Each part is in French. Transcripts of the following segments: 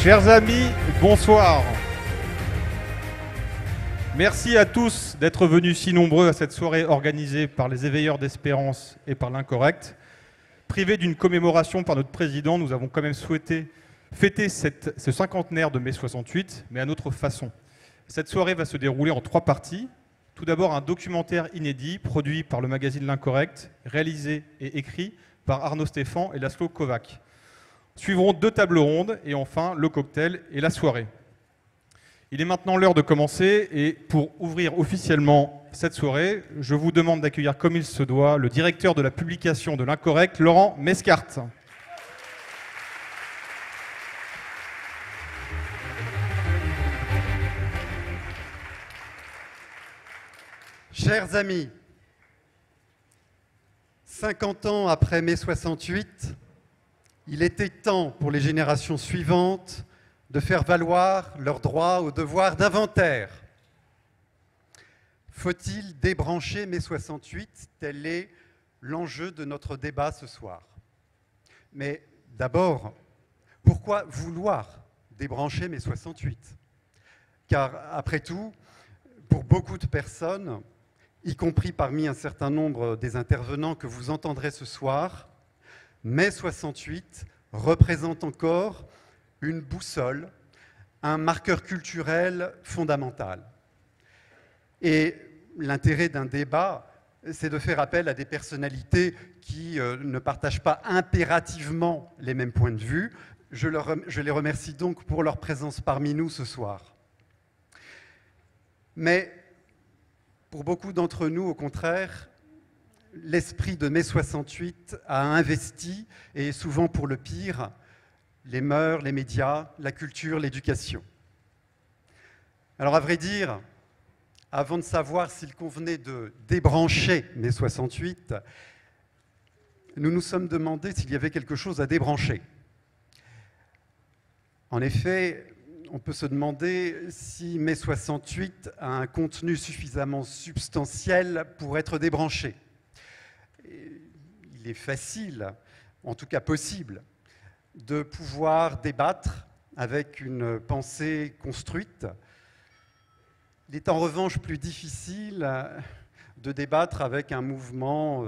Chers amis, bonsoir. Merci à tous d'être venus si nombreux à cette soirée organisée par les Éveilleurs d'Espérance et par l'Incorrect. Privés d'une commémoration par notre président, nous avons quand même souhaité fêter ce cinquantenaire de mai 68, mais à notre façon. Cette soirée va se dérouler en 3 parties. Tout d'abord, un documentaire inédit produit par le magazine L'Incorrect, réalisé et écrit par Arnaud Stéphan et Laszlo Kovacs. Suivront 2 tables rondes et enfin le cocktail et la soirée. Il est maintenant l'heure de commencer et pour ouvrir officiellement cette soirée, je vous demande d'accueillir comme il se doit le directeur de la publication de l'Incorrect, Laurent Mescart. Chers amis, 50 ans après mai 68, il était temps pour les générations suivantes de faire valoir leur droit au devoir d'inventaire. Faut-il débrancher mai 68? Tel est l'enjeu de notre débat ce soir. Mais d'abord, pourquoi vouloir débrancher mai 68? Car après tout, pour beaucoup de personnes, y compris parmi un certain nombre des intervenants que vous entendrez ce soir, mai 68 représente encore une boussole, un marqueur culturel fondamental. Et l'intérêt d'un débat, c'est de faire appel à des personnalités qui ne partagent pas impérativement les mêmes points de vue. Je les remercie donc pour leur présence parmi nous ce soir. Mais pour beaucoup d'entre nous, au contraire, l'esprit de mai 68 a investi, et souvent pour le pire, les mœurs, les médias, la culture, l'éducation. Alors à vrai dire, avant de savoir s'il convenait de débrancher mai 68, nous nous sommes demandé s'il y avait quelque chose à débrancher. En effet, on peut se demander si mai 68 a un contenu suffisamment substantiel pour être débranché. Il est facile, en tout cas possible, de pouvoir débattre avec une pensée construite. Il est en revanche plus difficile de débattre avec un mouvement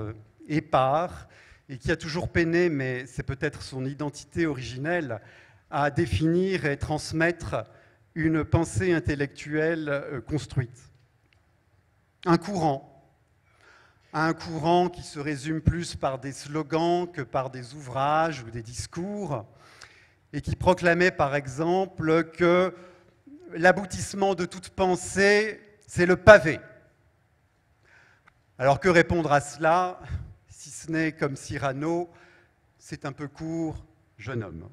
épars et qui a toujours peiné, mais c'est peut-être son identité originelle, à définir et transmettre une pensée intellectuelle construite. Un courant qui se résume plus par des slogans que par des ouvrages ou des discours, et qui proclamait par exemple que l'aboutissement de toute pensée, c'est le pavé. Alors que répondre à cela, si ce n'est comme Cyrano, c'est un peu court, jeune homme.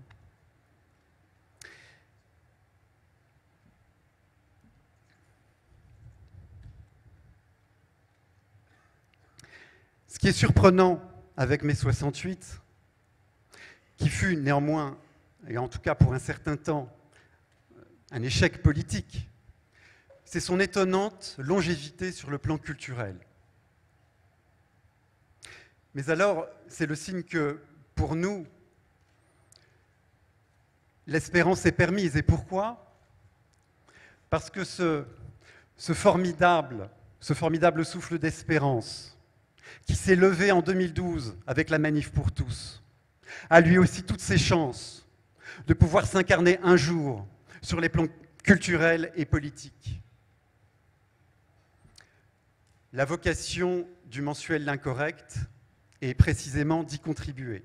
Ce qui est surprenant avec mai 68, qui fut néanmoins, et en tout cas pour un certain temps, un échec politique, c'est son étonnante longévité sur le plan culturel. Mais alors, c'est le signe que, pour nous, l'espérance est permise. Et pourquoi? Parce que ce formidable souffle d'espérance, qui s'est levé en 2012 avec la Manif pour tous, a lui aussi toutes ses chances de pouvoir s'incarner un jour sur les plans culturels et politiques. La vocation du mensuel L'Incorrect est précisément d'y contribuer.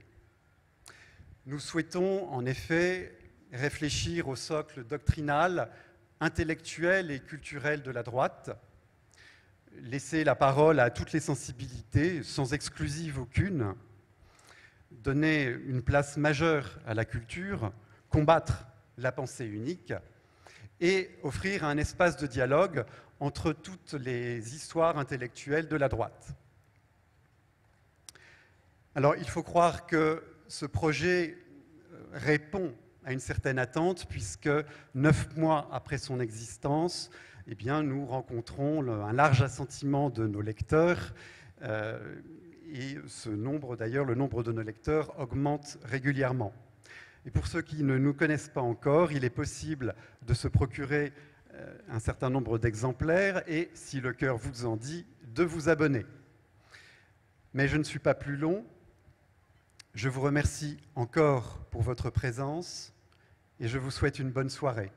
Nous souhaitons en effet réfléchir au socle doctrinal, intellectuel et culturel de la droite, laisser la parole à toutes les sensibilités, sans exclusive aucune, donner une place majeure à la culture, combattre la pensée unique et offrir un espace de dialogue entre toutes les histoires intellectuelles de la droite. Alors, il faut croire que ce projet répond à une certaine attente, puisque 9 mois après son existence, eh bien, nous rencontrons un large assentiment de nos lecteurs, et ce nombre, d'ailleurs, le nombre de nos lecteurs augmente régulièrement. Et pour ceux qui ne nous connaissent pas encore, il est possible de se procurer un certain nombre d'exemplaires et, si le cœur vous en dit, de vous abonner. Mais je ne suis pas plus long. Je vous remercie encore pour votre présence et je vous souhaite une bonne soirée.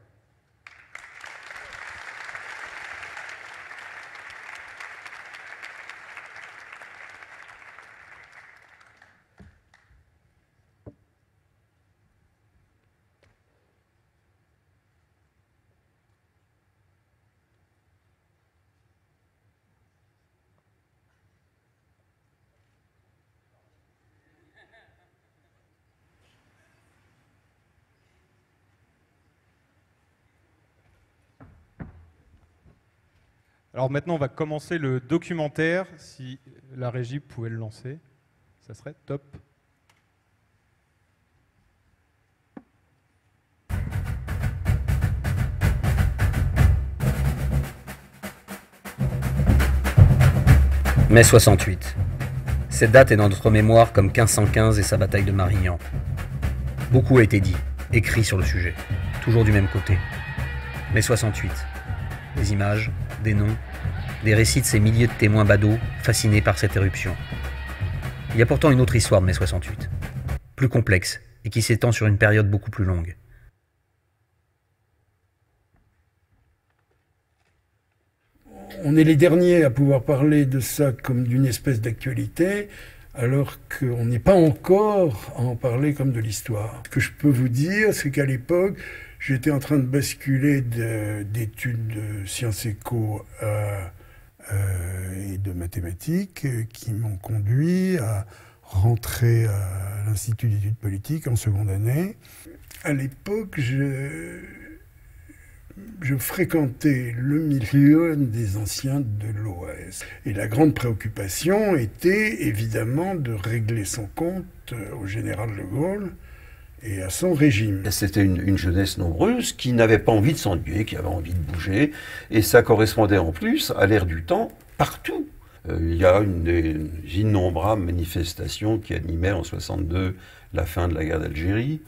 Alors maintenant, on va commencer le documentaire. Si la régie pouvait le lancer, ça serait top. Mai 68. Cette date est dans notre mémoire comme 1515 et sa bataille de Marignan. Beaucoup a été dit, écrit sur le sujet, toujours du même côté. Mai 68. Des images, des noms, des récits de ces milliers de témoins badauds fascinés par cette éruption. Il y a pourtant une autre histoire de mai 68, plus complexe et qui s'étend sur une période beaucoup plus longue. On est les derniers à pouvoir parler de ça comme d'une espèce d'actualité, alors qu'on n'est pas encore à en parler comme de l'histoire. Ce que je peux vous dire, c'est qu'à l'époque, j'étais en train de basculer d'études de sciences éco et de mathématiques qui m'ont conduit à rentrer à l'Institut d'études politiques en seconde année. À l'époque, je fréquentais le milieu des anciens de l'OAS. Et la grande préoccupation était évidemment de régler son compte au général de Gaulle et à son régime. C'était une jeunesse nombreuse qui n'avait pas envie de s'ennuyer, qui avait envie de bouger, et ça correspondait en plus à l'ère du temps partout. Il y a une des innombrables manifestations qui animaient en 62 la fin de la guerre d'Algérie,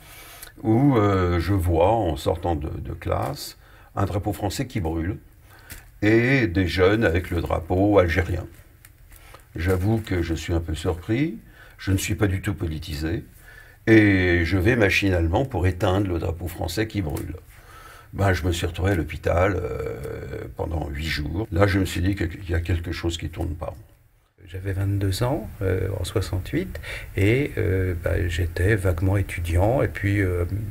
où je vois, en sortant de classe, un drapeau français qui brûle, et des jeunes avec le drapeau algérien. J'avoue que je suis un peu surpris, je ne suis pas du tout politisé, et je vais machinalement pour éteindre le drapeau français qui brûle. Ben, je me suis retrouvé à l'hôpital pendant 8 jours. Là, je me suis dit qu'il y a quelque chose qui ne tourne pas. J'avais 22 ans en 68 et j'étais vaguement étudiant et puis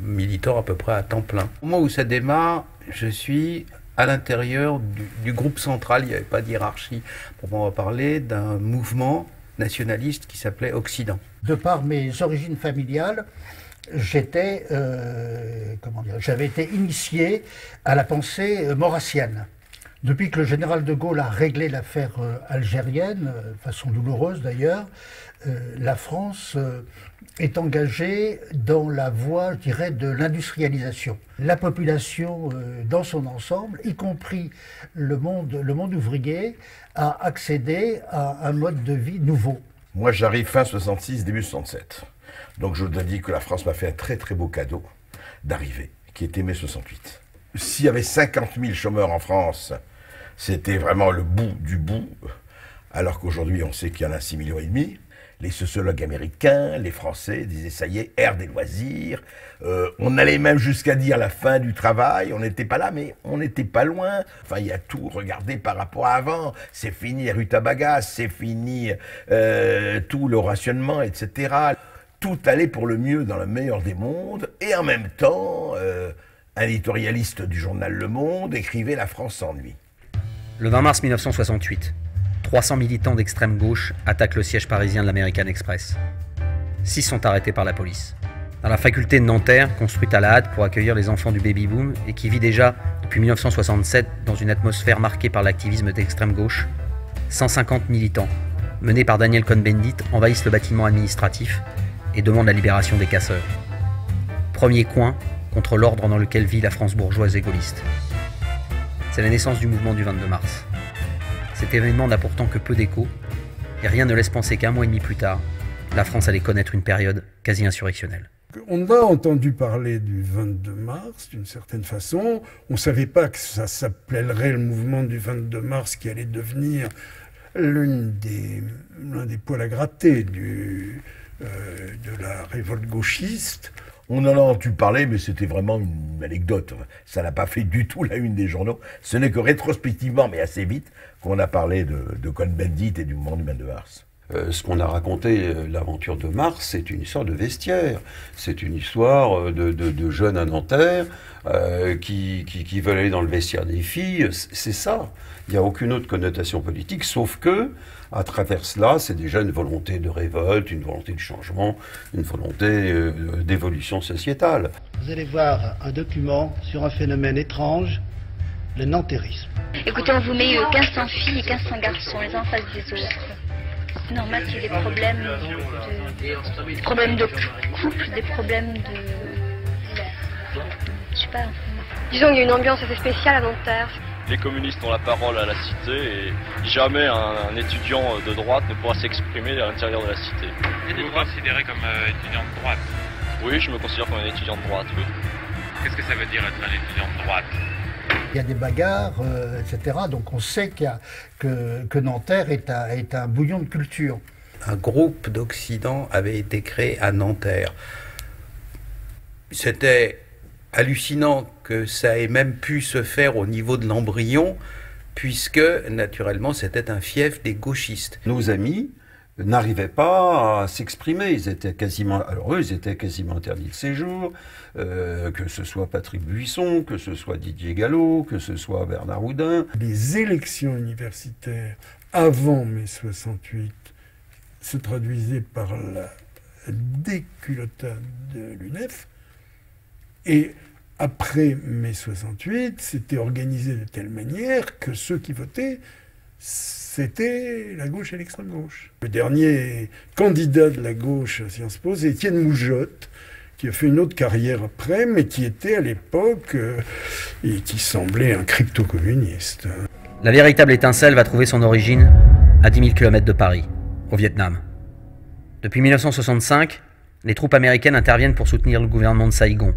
militant à peu près à temps plein. Au moment où ça démarre, je suis à l'intérieur du groupe central, il n'y avait pas de hiérarchie. On va parler d'un mouvement nationaliste qui s'appelait Occident. De par mes origines familiales, j'avais été initié à la pensée maurassienne. Depuis que le général de Gaulle a réglé l'affaire algérienne, de façon douloureuse d'ailleurs, la France est engagée dans la voie, je dirais, de l'industrialisation. La population dans son ensemble, y compris le monde ouvrier, a accédé à un mode de vie nouveau. Moi, j'arrive fin 66, début 67. Donc je dois dire que la France m'a fait un très très beau cadeau d'arriver, qui était mai 68. S'il y avait 50 000 chômeurs en France, c'était vraiment le bout du bout, alors qu'aujourd'hui on sait qu'il y en a 6,5 millions. Les sociologues américains, les Français disaient ça y est, ère des loisirs. On allait même jusqu'à dire la fin du travail. On n'était pas là, mais on n'était pas loin. Enfin, il y a tout. Regardez par rapport à avant. C'est fini les rutabagas, c'est fini tout le rationnement, etc. Tout allait pour le mieux dans le meilleur des mondes. Et en même temps, un éditorialiste du journal Le Monde écrivait « La France s'ennuie ». Le 20 mars 1968, 300 militants d'extrême gauche attaquent le siège parisien de l'American Express. 6 sont arrêtés par la police. Dans la faculté de Nanterre, construite à la hâte pour accueillir les enfants du baby-boom et qui vit déjà depuis 1967 dans une atmosphère marquée par l'activisme d'extrême gauche, 150 militants, menés par Daniel Cohn-Bendit, envahissent le bâtiment administratif et demandent la libération des casseurs. Premier coin contre l'ordre dans lequel vit la France bourgeoise et gaulliste. C'est la naissance du mouvement du 22 mars. Cet événement n'a pourtant que peu d'écho, et rien ne laisse penser qu'un mois et demi plus tard, la France allait connaître une période quasi insurrectionnelle. On a entendu parler du 22 mars, d'une certaine façon. On ne savait pas que ça s'appellerait le mouvement du 22 mars, qui allait devenir l'un des poils à gratter de la révolte gauchiste. On en a entendu parler, mais c'était vraiment une anecdote. Ça n'a pas fait du tout la une des journaux. Ce n'est que rétrospectivement, mais assez vite, qu'on a parlé de Cohn-Bendit et du mouvement du 22 mars. Ce qu'on a raconté, l'aventure de Mars, c'est une histoire de vestiaire. C'est une histoire de jeunes à Nanterre qui veulent aller dans le vestiaire des filles. C'est ça. Il n'y a aucune autre connotation politique, sauf que, à travers cela, c'est déjà une volonté de révolte, une volonté de changement, une volonté d'évolution sociétale. Vous allez voir un document sur un phénomène étrange, le nantérisme. Écoutez, on vous met 1500 filles et 1500 garçons, les uns en face des autres. C'est normal qu'il y ait des problèmes de couple, des problèmes de... Je sais pas. Disons qu'il y a une ambiance assez spéciale à Nanterre. Les communistes ont la parole à la cité et jamais un étudiant de droite ne pourra s'exprimer à l'intérieur de la cité. Vous vous considérez comme étudiant de droite? Oui, je me considère comme un étudiant de droite, oui. Qu'est-ce que ça veut dire être un étudiant de droite? Il y a des bagarres, etc. Donc on sait que Nanterre est un bouillon de culture. Un groupe d'Occident avait été créé à Nanterre. C'était hallucinant que ça ait même pu se faire au niveau de l'embryon, puisque, naturellement, c'était un fief des gauchistes. Nos amis n'arrivaient pas à s'exprimer. Ils étaient quasiment interdits de séjour, que ce soit Patrick Buisson, que ce soit Didier Gallo, que ce soit Bernard Houdin. Les élections universitaires avant mai 68 se traduisaient par la déculottade de l'UNEF, et après mai 68, c'était organisé de telle manière que ceux qui votaient, c'était la gauche et l'extrême gauche. Le dernier candidat de la gauche à Sciences Po, c'est Étienne Moujotte, qui a fait une autre carrière après, mais qui était à l'époque, et qui semblait un crypto-communiste. La véritable étincelle va trouver son origine à 10 000 km de Paris, au Vietnam. Depuis 1965, les troupes américaines interviennent pour soutenir le gouvernement de Saigon,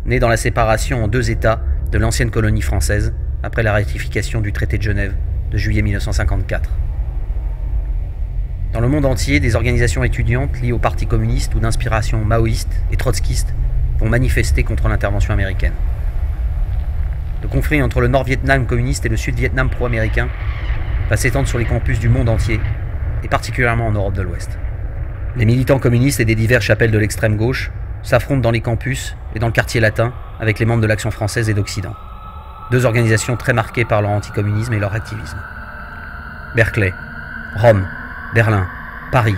né dans la séparation en deux États de l'ancienne colonie française, après la ratification du traité de Genève de juillet 1954. Dans le monde entier, des organisations étudiantes liées au Parti communiste ou d'inspiration maoïste et trotskiste vont manifester contre l'intervention américaine. Le conflit entre le Nord-Vietnam communiste et le Sud-Vietnam pro-américain va s'étendre sur les campus du monde entier, et particulièrement en Europe de l'Ouest. Les militants communistes et des diverses chapelles de l'extrême gauche s'affrontent dans les campus et dans le quartier latin avec les membres de l'Action française et d'Occident. Deux organisations très marquées par leur anticommunisme et leur activisme. Berkeley, Rome, Berlin, Paris,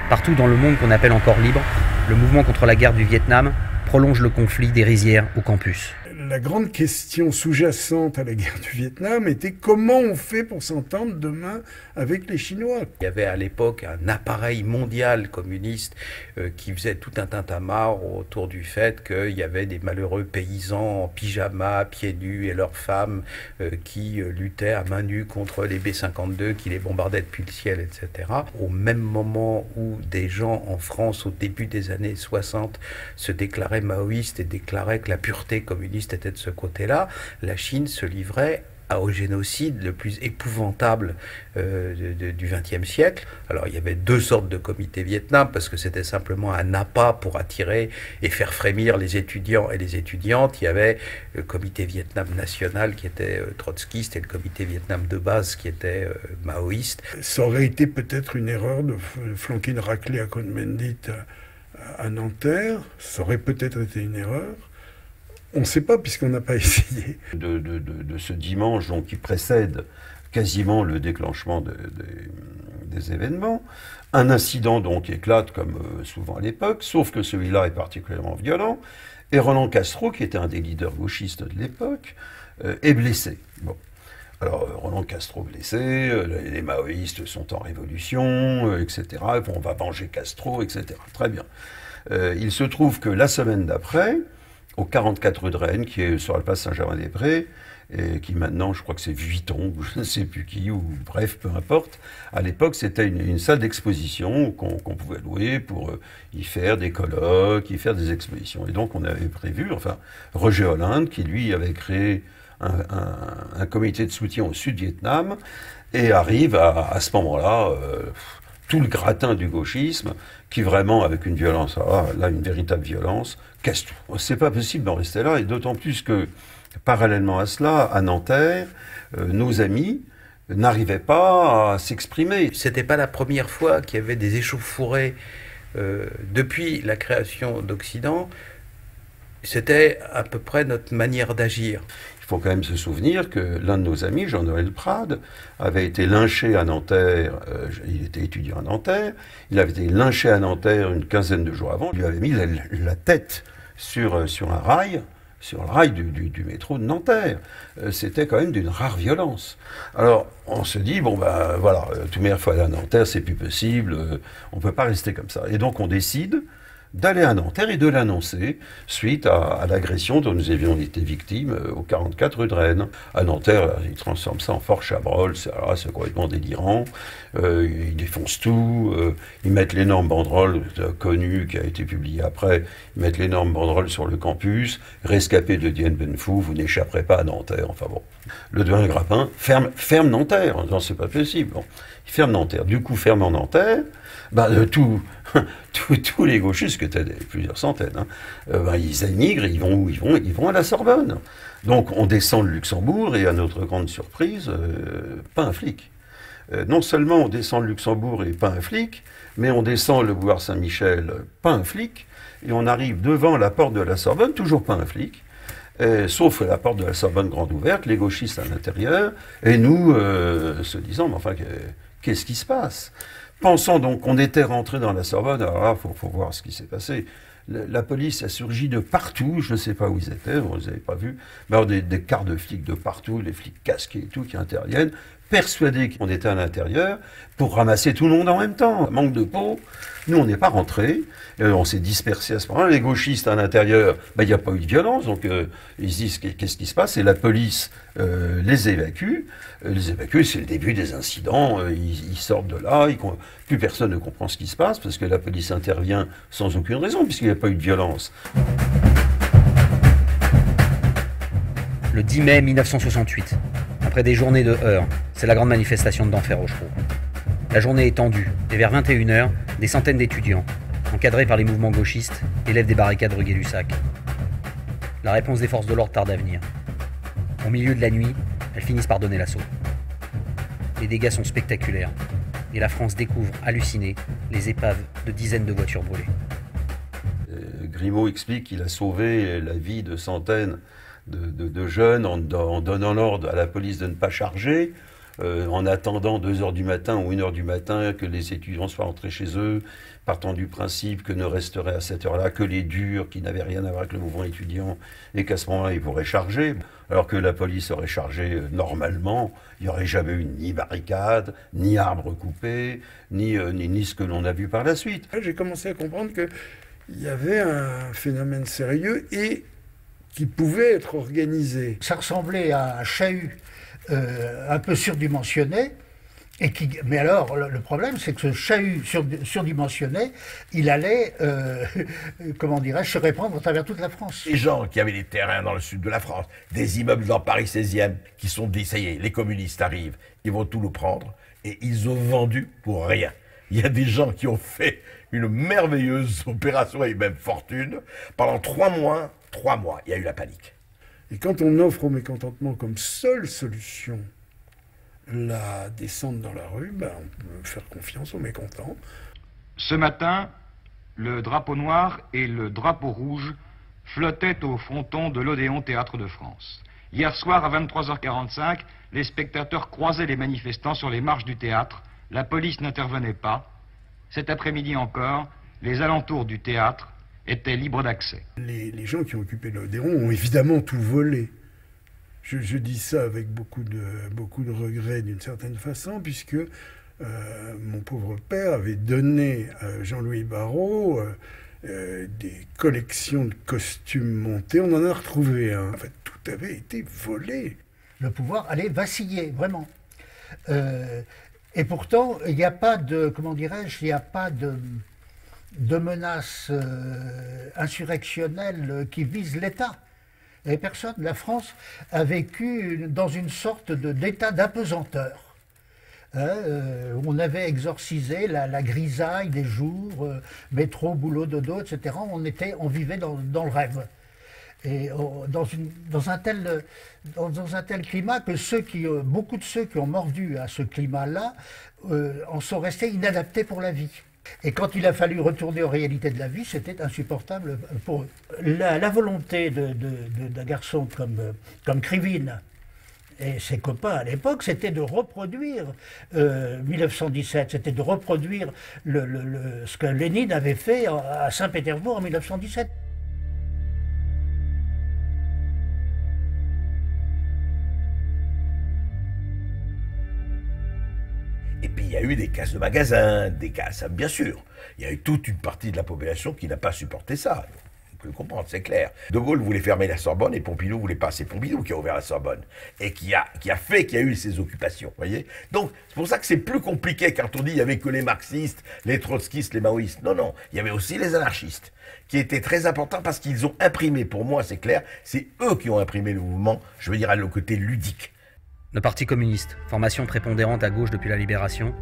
partout dans le monde qu'on appelle encore libre, le mouvement contre la guerre du Vietnam prolonge le conflit des rizières au campus. La grande question sous-jacente à la guerre du Vietnam était comment on fait pour s'entendre demain avec les Chinois. Il y avait à l'époque un appareil mondial communiste qui faisait tout un tintamarre autour du fait qu'il y avait des malheureux paysans en pyjama, pieds nus, et leurs femmes qui luttaient à main nue contre les B-52 qui les bombardaient depuis le ciel, etc. Au même moment où des gens en France, au début des années 60, se déclaraient maoïstes et déclaraient que la pureté communiste était de ce côté-là, la Chine se livrait au génocide le plus épouvantable du XXe siècle. Alors il y avait deux sortes de comités Vietnam, parce que c'était simplement un appât pour attirer et faire frémir les étudiants et les étudiantes. Il y avait le comité Vietnam national qui était trotskiste et le comité Vietnam de base qui était maoïste. Ça aurait été peut-être une erreur de flanquer une raclée à Cohn-Bendit à Nanterre, ça aurait peut-être été une erreur. On ne sait pas, puisqu'on n'a pas essayé. De ce dimanche donc, qui précède quasiment le déclenchement des événements, un incident donc éclate comme souvent à l'époque, sauf que celui-là est particulièrement violent, et Roland Castro, qui était un des leaders gauchistes de l'époque, est blessé. Bon. Alors, Roland Castro blessé, les maoïstes sont en révolution, etc. On va venger Castro, etc. Très bien. Il se trouve que la semaine d'après, au 44 rue de Rennes, qui est sur la place Saint-Germain-des-Prés, et qui maintenant, je crois que c'est Vuitton, ou je ne sais plus qui, ou bref, peu importe. À l'époque, c'était une salle d'exposition qu'on pouvait louer pour y faire des colloques, y faire des expositions. Et donc, on avait prévu, enfin, Roger Hollande, qui lui avait créé un comité de soutien au Sud-Vietnam, et arrive à ce moment-là, tout le gratin du gauchisme, qui vraiment, avec une violence, là, une véritable violence, casse tout. C'est pas possible d'en rester là, et d'autant plus que, parallèlement à cela, à Nanterre, nos amis n'arrivaient pas à s'exprimer. C'était pas la première fois qu'il y avait des échauffourées depuis la création d'Occident. C'était à peu près notre manière d'agir. Il faut quand même se souvenir que l'un de nos amis, Jean-Noël Prade, avait été lynché à Nanterre, il était étudiant à Nanterre, il avait été lynché à Nanterre une quinzaine de jours avant, il lui avait mis la tête sur un rail, sur le rail du métro de Nanterre. C'était quand même d'une rare violence. Alors, on se dit, bon ben voilà, tout meilleur fois aller à Nanterre, c'est plus possible, on ne peut pas rester comme ça. Et donc on décide d'aller à Nanterre et de l'annoncer suite à l'agression dont nous avions été victimes au 44 rue de Rennes. À Nanterre, ils transforment ça en Fort Chabrol, c'est complètement délirant. Ils défoncent tout, ils mettent l'énorme banderole connue qui a été publiée après, ils mettent l'énorme banderole sur le campus, rescapé de Dien Bien Phu, vous n'échapperez pas à Nanterre. Enfin bon, le devin Grappin ferme Nanterre, en disant c'est pas possible. Bon, il ferme Nanterre. Du coup, fermant Nanterre, tous les gauchistes, que tu as plusieurs centaines, ils émigrent, ils vont où? Ils vont à la Sorbonne. Donc on descend le Luxembourg et à notre grande surprise, pas un flic. Non seulement on descend le Luxembourg et pas un flic, mais on descend le boulevard Saint-Michel, pas un flic, et on arrive devant la porte de la Sorbonne, toujours pas un flic, sauf la porte de la Sorbonne grande ouverte, les gauchistes à l'intérieur, et nous se disant, mais enfin, qu'est-ce qui se passe? Pensant donc qu'on était rentré dans la Sorbonne, alors là, il faut voir ce qui s'est passé. La police a surgi de partout, je ne sais pas où ils étaient, vous ne les avez pas vus, mais alors des quarts de flics de partout, les flics casqués et tout qui interviennent, persuadés qu'on était à l'intérieur, pour ramasser tout le monde en même temps. Manque de peau, nous on n'est pas rentrés, on s'est dispersés à ce moment-là, les gauchistes à l'intérieur, il n'y a pas eu de violence, donc ils se disent qu'est-ce qui se passe, et la police les évacue, c'est le début des incidents, ils sortent de là, plus personne ne comprend ce qui se passe, parce que la police intervient sans aucune raison, puisqu'il n'y a pas eu de violence. Le 10 mai 1968, après des journées de heurts, c'est la grande manifestation de Denfert-Rochereau. La journée est tendue, et vers 21h, des centaines d'étudiants, encadrés par les mouvements gauchistes, élèvent des barricades rue Gay-Lussac. La réponse des forces de l'ordre tarde à venir. Au milieu de la nuit, elles finissent par donner l'assaut. Les dégâts sont spectaculaires, et la France découvre, hallucinée, les épaves de dizaines de voitures brûlées. Grimaud explique qu'il a sauvé la vie de centaines de jeunes en donnant l'ordre à la police de ne pas charger, en attendant 2h du matin ou 1h du matin que les étudiants soient rentrés chez eux, partant du principe que ne resteraient à cette heure-là que les durs qui n'avaient rien à voir avec le mouvement étudiant et qu'à ce moment-là ils pourraient charger, alors que la police aurait chargé normalement, il n'y aurait jamais eu ni barricade, ni arbre coupé, ni ce que l'on a vu par la suite. J'ai commencé à comprendre qu'il y avait un phénomène sérieux et qui pouvait être organisé. Ça ressemblait à un chahut un peu surdimensionné, mais alors le problème c'est que ce chahut surdimensionné, il allait, comment dirais-je, se répandre à travers toute la France. Les gens qui avaient des terrains dans le sud de la France, des immeubles dans Paris 16e, qui sont dit, ça y est, les communistes arrivent, ils vont tout nous prendre, et ils ont vendu pour rien. Il y a des gens qui ont fait une merveilleuse opération et même fortune. Pendant 3 mois, il y a eu la panique. Et quand on offre au mécontentement comme seule solution la descente dans la rue, on peut faire confiance aux mécontents. Ce matin, le drapeau noir et le drapeau rouge flottaient au fronton de l'Odéon Théâtre de France. Hier soir, à 23h45, les spectateurs croisaient les manifestants sur les marches du théâtre. La police n'intervenait pas. Cet après-midi encore, les alentours du théâtre étaient libres d'accès. Les gens qui ont occupé l'Odéon ont évidemment tout volé. Je dis ça avec beaucoup de regrets d'une certaine façon, puisque mon pauvre père avait donné à Jean-Louis Barrault des collections de costumes montés. On en a retrouvé un. En fait, tout avait été volé. Le pouvoir allait vaciller, vraiment. Et pourtant, il n'y a pas de, comment dirais-je, il n'y a pas de menace insurrectionnelle qui vise l'État. Et personne. La France a vécu dans une sorte d'état d'apesanteur. On avait exorcisé la grisaille des jours, métro, boulot, dodo, etc. On vivait dans le rêve. Et dans un tel climat que beaucoup de ceux qui ont mordu à ce climat-là en sont restés inadaptés pour la vie. Et quand il a fallu retourner aux réalités de la vie, c'était insupportable pour eux. La volonté d'un garçon comme Krivine et ses copains à l'époque, c'était de reproduire 1917, c'était de reproduire ce que Lénine avait fait à Saint-Pétersbourg en 1917. Et puis il y a eu des casses de magasins, des casses, bien sûr. Il y a eu toute une partie de la population qui n'a pas supporté ça. On peut le comprendre, c'est clair. De Gaulle voulait fermer la Sorbonne et Pompidou voulait pas. C'est Pompidou qui a ouvert la Sorbonne et qui a fait qu'il y a eu ces occupations. Voyez. Donc c'est pour ça que c'est plus compliqué quand on dit il y avait que les marxistes, les trotskistes, les maoïstes. Non, non, il y avait aussi les anarchistes qui étaient très importants parce qu'ils ont imprimé, pour moi c'est clair, c'est eux qui ont imprimé le mouvement, je veux dire à le côté ludique. Le Parti communiste, formation prépondérante à gauche depuis la Libération,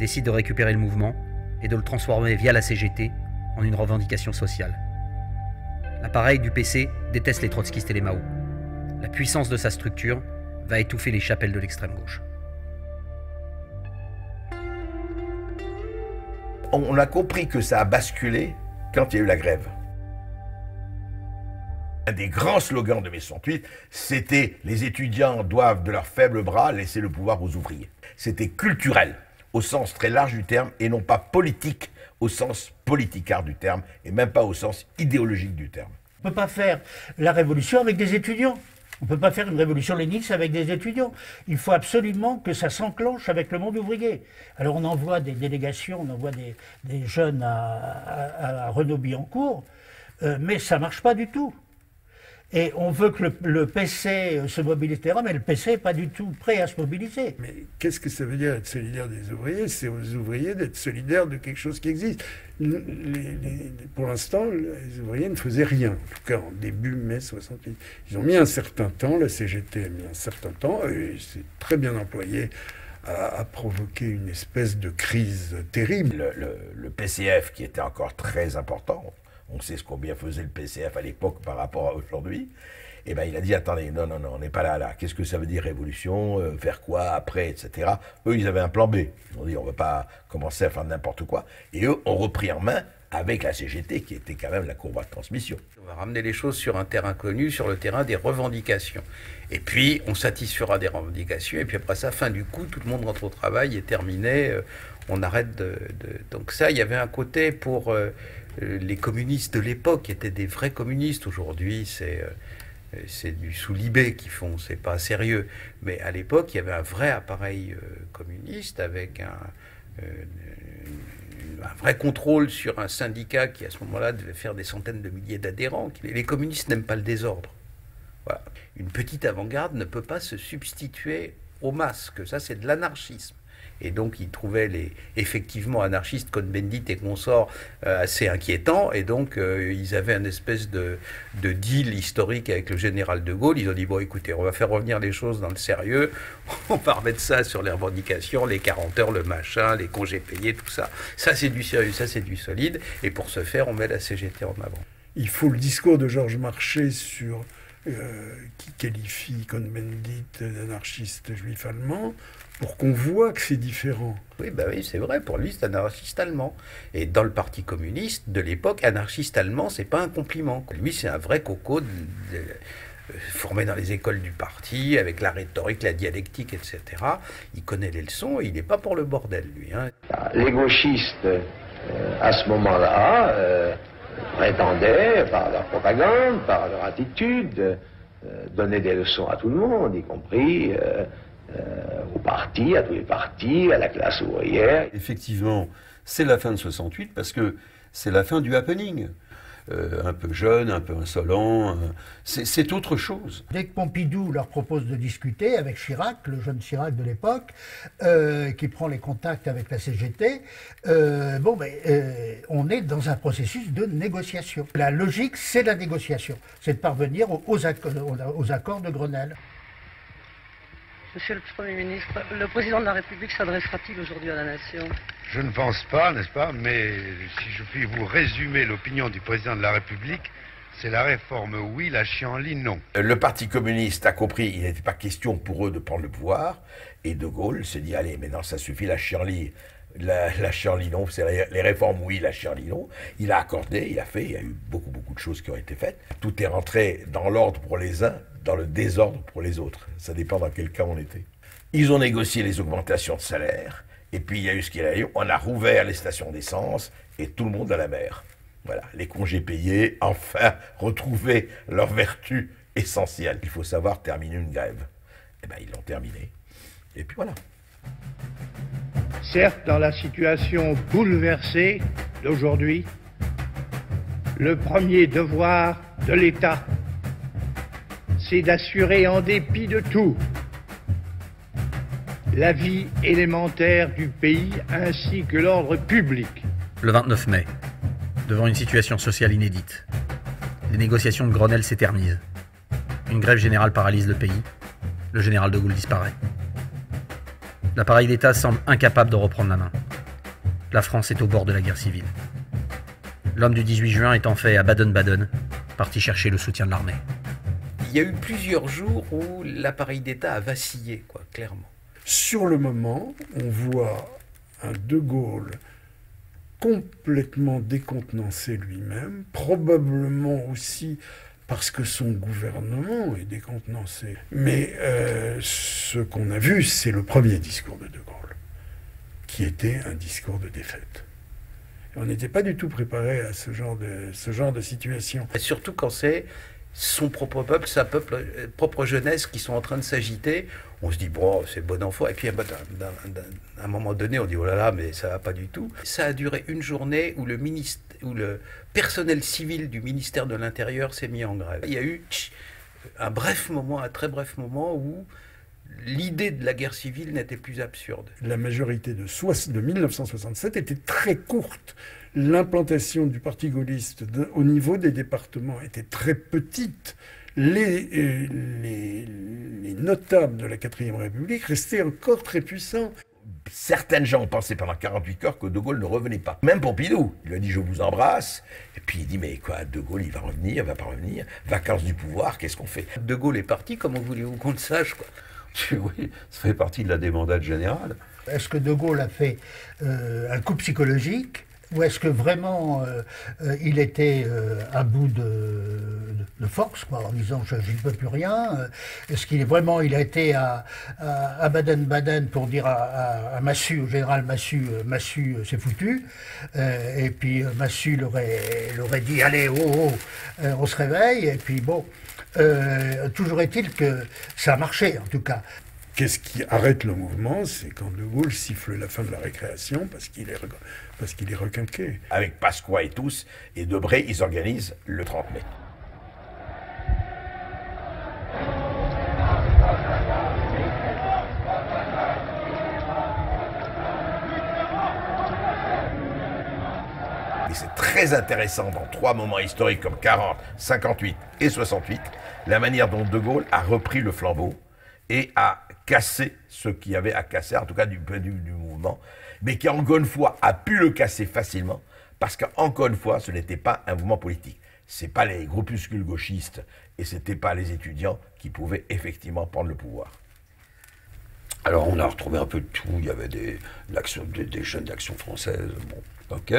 décide de récupérer le mouvement et de le transformer via la CGT en une revendication sociale. L'appareil du PC déteste les trotskistes et les Mao. La puissance de sa structure va étouffer les chapelles de l'extrême gauche. On a compris que ça a basculé quand il y a eu la grève. Un des grands slogans de mai 68, c'était « Les étudiants doivent de leurs faibles bras laisser le pouvoir aux ouvriers ». C'était culturel, au sens très large du terme, et non pas politique, au sens politicard du terme, et même pas au sens idéologique du terme. On ne peut pas faire la révolution avec des étudiants. On ne peut pas faire une révolution léniniste avec des étudiants. Il faut absolument que ça s'enclenche avec le monde ouvrier. Alors on envoie des délégations, on envoie des jeunes à Renaud-Billancourt, mais ça ne marche pas du tout. Et on veut que le PC se mobilise, etc., mais le PC n'est pas du tout prêt à se mobiliser. Mais qu'est-ce que ça veut dire être solidaire des ouvriers? C'est aux ouvriers d'être solidaires de quelque chose qui existe. Pour l'instant, les ouvriers ne faisaient rien, en tout cas en début mai 68. Ils ont mis un certain temps, la CGT a mis un certain temps, et c'est très bien employé à provoquer une espèce de crise terrible. Le PCF, qui était encore très important, on sait ce combien faisait le PCF à l'époque par rapport à aujourd'hui. Et ben il a dit, attendez, non, on n'est pas là. Qu'est-ce que ça veut dire révolution, faire quoi après, etc. Eux, ils avaient un plan B. Ils ont dit, on ne va pas commencer à faire n'importe quoi. Et eux ont repris en main avec la CGT, qui était quand même la courroie de transmission. On va ramener les choses sur un terrain connu, sur le terrain des revendications. Et puis, on satisfera des revendications, et puis après ça, fin du coup, tout le monde rentre au travail, est terminé, on arrête Donc ça, il y avait un côté pour les communistes de l'époque, qui étaient des vrais communistes. Aujourd'hui, c'est du sous-libé qu'ils font, c'est pas sérieux. Mais à l'époque, il y avait un vrai appareil communiste avec un vrai contrôle sur un syndicat qui, à ce moment-là, devait faire des centaines de milliers d'adhérents. Les communistes n'aiment pas le désordre. Voilà. Une petite avant-garde ne peut pas se substituer aux masses, ça c'est de l'anarchisme. Et donc ils trouvaient effectivement anarchistes Cohn-Bendit et consorts assez inquiétants, et donc ils avaient une espèce de deal historique avec le général de Gaulle. Ils ont dit, bon écoutez, on va faire revenir les choses dans le sérieux, on va remettre ça sur les revendications, les 40 heures, le machin, les congés payés, tout ça. Ça c'est du sérieux, ça c'est du solide, et pour ce faire, on met la CGT en avant. Il faut le discours de Georges Marchais qui qualifie Cohn-Bendit d'anarchiste juif allemand, pour qu'on voit que c'est différent. Oui, bah oui, c'est vrai, pour lui c'est anarchiste allemand. Et dans le Parti communiste de l'époque, anarchiste allemand, c'est pas un compliment. Lui, c'est un vrai coco formé dans les écoles du parti, avec la rhétorique, la dialectique, etc. Il connaît les leçons et il n'est pas pour le bordel, lui. Hein. Les gauchistes, à ce moment-là, prétendaient, par leur propagande, par leur attitude, donner des leçons à tout le monde, y compris au parti, à tous les partis, à la classe ouvrière. Effectivement, c'est la fin de 68 parce que c'est la fin du happening. Un peu jeune, un peu insolent, c'est autre chose. Dès que Pompidou leur propose de discuter avec Chirac, le jeune Chirac de l'époque, qui prend les contacts avec la CGT, on est dans un processus de négociation. La logique, c'est la négociation, c'est de parvenir aux accords de Grenelle. Monsieur le Premier ministre, le président de la République s'adressera-t-il aujourd'hui à la nation? Je ne pense pas, n'est-ce pas, mais si je puis vous résumer l'opinion du président de la République, c'est la réforme oui, la chienlit non. Le Parti communiste a compris qu'il n'était pas question pour eux de prendre le pouvoir, et De Gaulle s'est dit, allez, maintenant ça suffit, la chienlit. La chienlit non, c'est les réformes oui, la chienlit non. Il a accordé, il a fait, il y a eu beaucoup de choses qui ont été faites. Tout est rentré dans l'ordre pour les uns, dans le désordre pour les autres. Ça dépend dans quel cas on était. Ils ont négocié les augmentations de salaire, et puis il y a eu ce qu'il y a eu. On a rouvert les stations d'essence, et tout le monde à la mer. Voilà, les congés payés, enfin, retrouver leur vertu essentielle. Il faut savoir terminer une grève. Eh bien, ils l'ont terminée. Et puis voilà. Certes, dans la situation bouleversée d'aujourd'hui, le premier devoir de l'État, c'est d'assurer en dépit de tout la vie élémentaire du pays ainsi que l'ordre public. Le 29 mai, devant une situation sociale inédite, les négociations de Grenelle s'éternisent. Une grève générale paralyse le pays. Le général de Gaulle disparaît. L'appareil d'État semble incapable de reprendre la main. La France est au bord de la guerre civile. L'homme du 18 juin est en fait à Baden-Baden, parti chercher le soutien de l'armée. Il y a eu plusieurs jours où l'appareil d'État a vacillé, clairement. Sur le moment, on voit un De Gaulle complètement décontenancé lui-même, probablement aussi parce que son gouvernement est décontenancé. Mais ce qu'on a vu, c'est le premier discours de Gaulle, qui était un discours de défaite. Et on n'était pas du tout préparé à ce genre de situation. Et surtout quand c'est son propre peuple, sa propre jeunesse qui sont en train de s'agiter, on se dit, bon, c'est bon enfant. Et puis, à un moment donné, on dit, oh là là, mais ça va pas du tout. Ça a duré une journée où le personnel civil du ministère de l'Intérieur s'est mis en grève. Il y a eu un très bref moment où l'idée de la guerre civile n'était plus absurde. La majorité de 1967 était très courte. L'implantation du parti gaulliste au niveau des départements était très petite. Les notables de la 4e République restaient encore très puissants. Certaines gens ont pensé pendant 48 heures que De Gaulle ne revenait pas. Même Pompidou, il lui a dit « je vous embrasse ». Et puis il dit « mais quoi, De Gaulle, il va revenir, il va pas revenir, vacances du pouvoir, qu'est-ce qu'on fait ?» De Gaulle est parti, comment voulez-vous qu'on le sache, quoi? Oui, ça fait partie de la débandade générale. Est-ce que De Gaulle a fait un coup psychologique ? Ou est-ce que vraiment il était à bout de force, en disant je ne peux plus rien? Est-ce qu'il a été à Baden-Baden pour dire à Massu, au général Massu, c'est foutu, et puis Massu l'aurait dit allez, on se réveille, et puis bon, toujours est-il que ça a marché en tout cas. Qu'est-ce qui arrête le mouvement? C'est quand De Gaulle siffle la fin de la récréation parce qu'il est requinqué. Avec Pasqua et tous, et Debré, ils organisent le 30 mai. Et c'est très intéressant dans 3 moments historiques comme 40, 58 et 68, la manière dont De Gaulle a repris le flambeau et a cassé ce qu'il y avait à casser, en tout cas du mouvement, mais qui, encore une fois, a pu le casser facilement, parce qu'encore une fois, ce n'était pas un mouvement politique. Ce n'est pas les groupuscules gauchistes, et ce n'était pas les étudiants qui pouvaient effectivement prendre le pouvoir. Alors, on a retrouvé un peu de tout. Il y avait des jeunes d'Action française, bon, ok.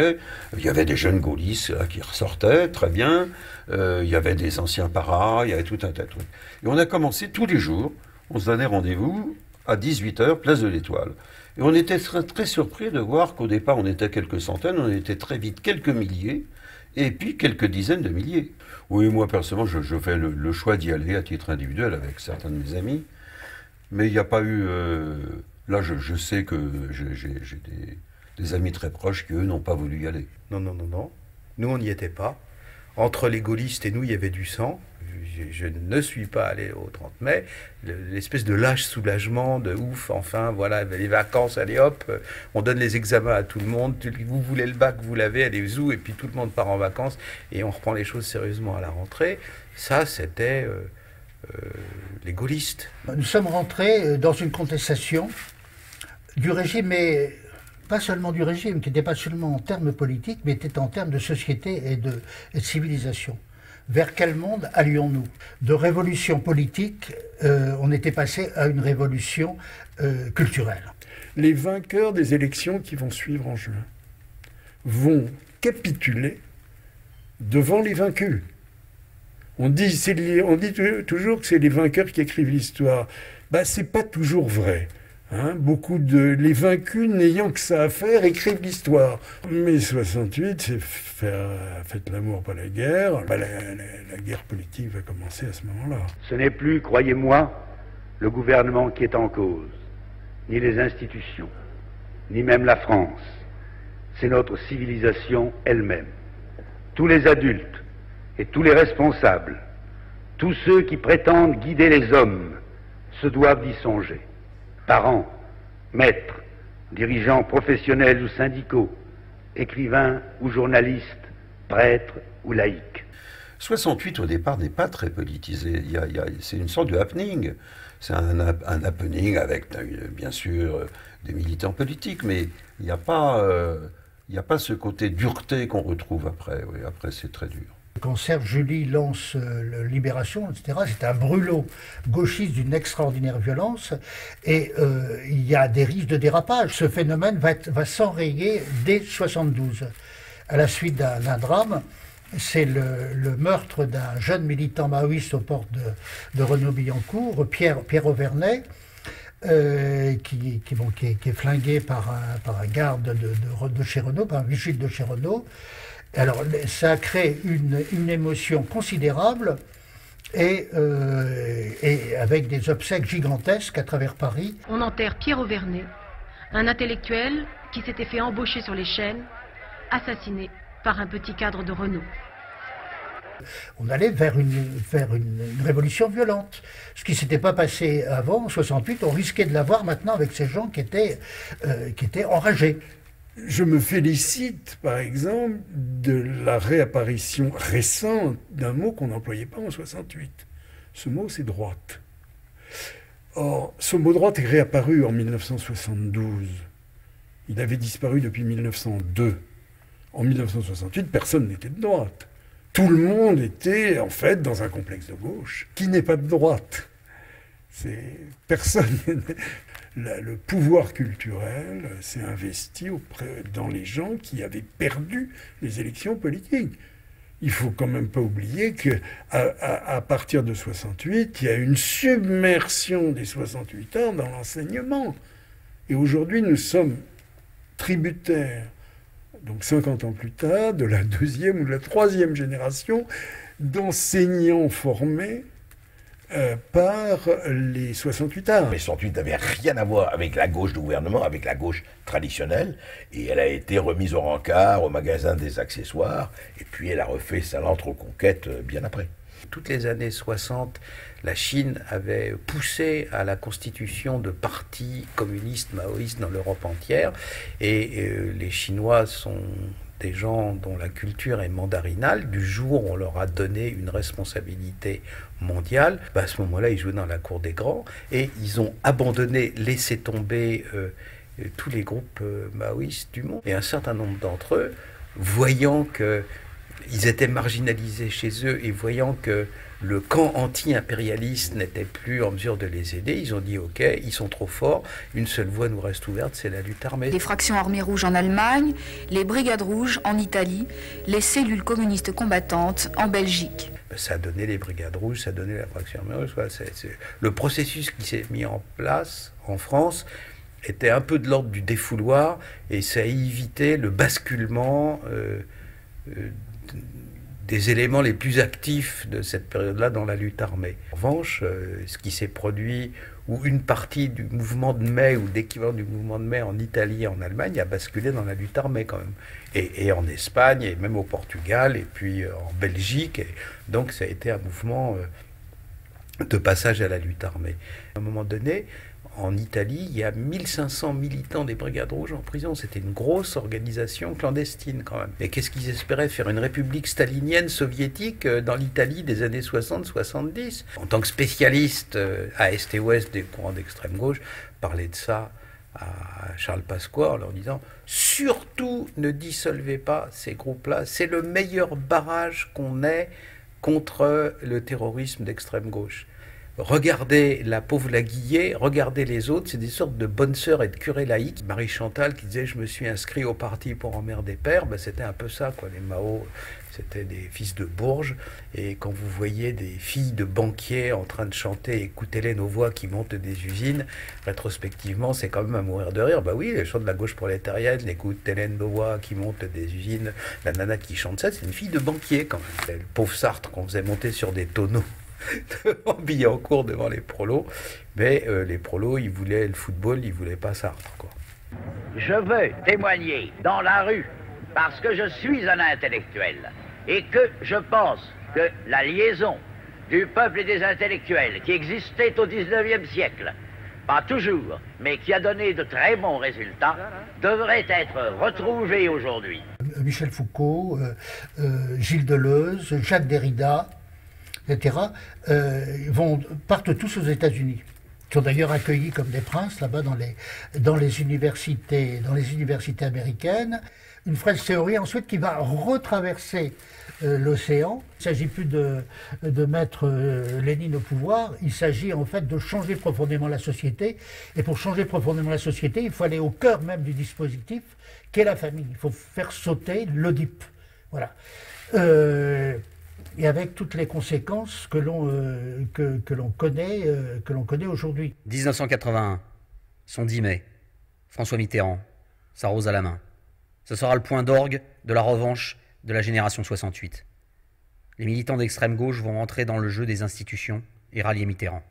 Il y avait des jeunes gaullistes là, qui ressortaient, très bien. Il y avait des anciens paras, il y avait tout un tas de trucs. Et on a commencé tous les jours. On se donnait rendez-vous à 18h, place de l'Étoile. Et on était très, très surpris de voir qu'au départ, on était quelques centaines, on était très vite quelques milliers, et puis quelques dizaines de milliers. Oui, moi, personnellement, je fais le choix d'y aller à titre individuel avec certains de mes amis. Mais il n'y a pas eu... Là, je sais que j'ai des amis très proches qui, eux, n'ont pas voulu y aller. Non. Nous, on n'y était pas. Entre les gaullistes et nous, il y avait du sang. Je ne suis pas allé au 30 mai. L'espèce de lâche soulagement, de ouf, enfin, voilà, les vacances, allez hop, on donne les examens à tout le monde. Vous voulez le bac, vous l'avez, allez où, et puis tout le monde part en vacances et on reprend les choses sérieusement à la rentrée. Ça, c'était les gaullistes. Nous sommes rentrés dans une contestation du régime, mais pas seulement du régime, qui n'était pas seulement en termes politiques, mais était en termes de société et de civilisation. Vers quel monde allions-nous? De révolution politique, on était passé à une révolution culturelle. Les vainqueurs des élections qui vont suivre en juin vont capituler devant les vaincus. On dit toujours que c'est les vainqueurs qui écrivent l'histoire. Ben, c'est pas toujours vrai. Hein, les vaincus n'ayant que ça à faire écrivent l'histoire. Mais 68, c'est faites l'amour, pas la guerre. Ben, la guerre politique va commencer à ce moment-là. Ce n'est plus, croyez-moi, le gouvernement qui est en cause, ni les institutions, ni même la France. C'est notre civilisation elle-même. Tous les adultes et tous les responsables, tous ceux qui prétendent guider les hommes, se doivent d'y songer. Parents, maîtres, dirigeants professionnels ou syndicaux, écrivains ou journalistes, prêtres ou laïcs. 68 au départ n'est pas très politisé, c'est une sorte de happening. C'est un happening avec bien sûr des militants politiques, mais il n'y a pas ce côté dureté qu'on retrouve après. Oui, après c'est très dur. Quand Serge July lance Libération, etc., c'est un brûlot gauchiste d'une extraordinaire violence et il y a des risques de dérapage. Ce phénomène va s'enrayer dès 72. À la suite d'un drame, c'est le meurtre d'un jeune militant maoïste aux portes de Renaud-Billancourt, Pierre Auvernay, qui est flingué par un garde de chez Renaud, par un vigile de chez Renaud. Alors, ça a créé une émotion considérable et avec des obsèques gigantesques à travers Paris. On enterre Pierre Auvernay, un intellectuel qui s'était fait embaucher sur les chaînes, assassiné par un petit cadre de Renault. On allait vers une révolution violente. Ce qui ne s'était pas passé avant, en 68, on risquait de l'avoir maintenant avec ces gens qui étaient enragés. Je me félicite, par exemple, de la réapparition récente d'un mot qu'on n'employait pas en 68. Ce mot, c'est droite. Or, ce mot droite est réapparu en 1972. Il avait disparu depuis 1902. En 1968, personne n'était de droite. Tout le monde était, en fait, dans un complexe de gauche, qui n'est pas de droite. Personne... Le pouvoir culturel s'est investi dans les gens qui avaient perdu les élections politiques. Il ne faut quand même pas oublier qu'à partir de 68, il y a une submersion des 68 ans dans l'enseignement. Et aujourd'hui, nous sommes tributaires, donc 50 ans plus tard, de la deuxième ou de la troisième génération d'enseignants formés par les 68 arts. Mais 68 n'avait rien à voir avec la gauche du gouvernement, avec la gauche traditionnelle, et elle a été remise au rencard au magasin des accessoires, et puis elle a refait sa lente reconquête bien après. Toutes les années 60, la Chine avait poussé à la constitution de partis communistes, maoïstes dans l'Europe entière, et les Chinois sont des gens dont la culture est mandarinale. Du jour où on leur a donné une responsabilité mondiale, à ce moment-là, ils jouaient dans la cour des grands et ils ont abandonné, laissé tomber tous les groupes maoïstes du monde. Et un certain nombre d'entre eux, voyant qu'ils étaient marginalisés chez eux et voyant que le camp anti-impérialiste n'était plus en mesure de les aider, ils ont dit ok, ils sont trop forts, une seule voie nous reste ouverte, c'est la lutte armée. Les fractions armées rouges en Allemagne, les brigades rouges en Italie, les cellules communistes combattantes en Belgique. Ça a donné les brigades rouges, ça a donné la fraction armée rouge. Le processus qui s'est mis en place en France était un peu de l'ordre du défouloir et ça a évité le basculement des éléments les plus actifs de cette période-là dans la lutte armée. En revanche, ce qui s'est produit, où une partie du mouvement de mai, ou d'équivalent du mouvement de mai en Italie et en Allemagne, a basculé dans la lutte armée quand même. Et en Espagne, et même au Portugal, et puis en Belgique. Et donc ça a été un mouvement de passage à la lutte armée. À un moment donné, en Italie, il y a 1500 militants des Brigades Rouges en prison. C'était une grosse organisation clandestine quand même. Et qu'est-ce qu'ils espéraient? Faire une république stalinienne soviétique dans l'Italie des années 60-70. En tant que spécialiste à Est et Ouest des courants d'extrême gauche, parlait de ça à Charles Pasqua en leur disant « Surtout ne dissolvez pas ces groupes-là, c'est le meilleur barrage qu'on ait contre le terrorisme d'extrême gauche. » Regardez la pauvre Laguillet, regardez les autres, c'est des sortes de bonnes sœurs et de curés laïcs. Marie Chantal qui disait « Je me suis inscrit au parti pour emmerder père », ben, c'était un peu ça, quoi. Les Mao, c'était des fils de Bourges. Et quand vous voyez des filles de banquiers en train de chanter « Écoutez-les nos voix qui montent des usines », rétrospectivement, c'est quand même à mourir de rire. Bah oui, les chants de la gauche prolétarienne, écoutez-les nos voix qui montent des usines, la nana qui chante ça, c'est une fille de banquier quand même. Le pauvre Sartre qu'on faisait monter sur des tonneaux en Billancourt devant les prolos, mais les prolos, ils voulaient le football, ils voulaient pas Sartre, quoi. Je veux témoigner dans la rue parce que je suis un intellectuel et que je pense que la liaison du peuple et des intellectuels qui existait au XIXe siècle, pas toujours, mais qui a donné de très bons résultats, devrait être retrouvée aujourd'hui. Michel Foucault, Gilles Deleuze, Jacques Derrida, etc., partent tous aux États-Unis. Ils sont d'ailleurs accueillis comme des princes là-bas dans les universités américaines. Une French Theory ensuite qui va retraverser l'océan. Il ne s'agit plus de mettre Lénine au pouvoir, il s'agit en fait de changer profondément la société. Et pour changer profondément la société, il faut aller au cœur même du dispositif, qu'est la famille. Il faut faire sauter l'Oedipe. Voilà. Et avec toutes les conséquences que l'on connaît aujourd'hui. 1981, son 10 mai, François Mitterrand, sa rose à la main. Ce sera le point d'orgue de la revanche de la génération 68. Les militants d'extrême gauche vont entrer dans le jeu des institutions et rallier Mitterrand.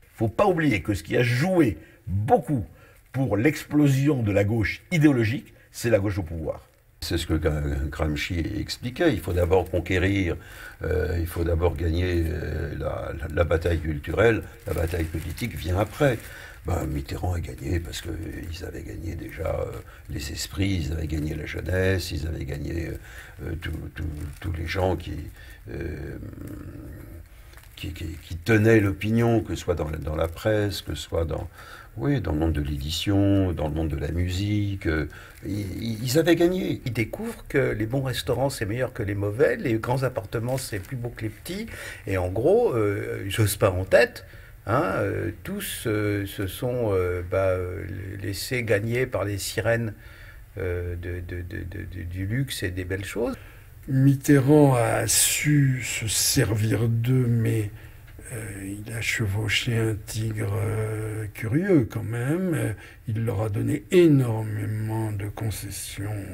Il ne faut pas oublier que ce qui a joué beaucoup pour l'explosion de la gauche idéologique, c'est la gauche au pouvoir. C'est ce que Gramsci expliquait. Il faut d'abord conquérir, il faut d'abord gagner la bataille culturelle. La bataille politique vient après. Mitterrand a gagné parce qu'ils avaient gagné déjà les esprits, ils avaient gagné la jeunesse, ils avaient gagné tous les gens qui tenaient l'opinion, que ce soit dans la presse, que ce soit dans le monde de l'édition, dans le monde de la musique. Ils avaient gagné. Ils découvrent que les bons restaurants, c'est meilleur que les mauvais, les grands appartements, c'est plus beau que les petits. Et en gros, j'ose pas en tête, tous se sont laissés gagner par les sirènes du luxe et des belles choses. Mitterrand a su se servir d'eux, mais il a chevauché un tigre curieux quand même. Il leur a donné énormément de concessions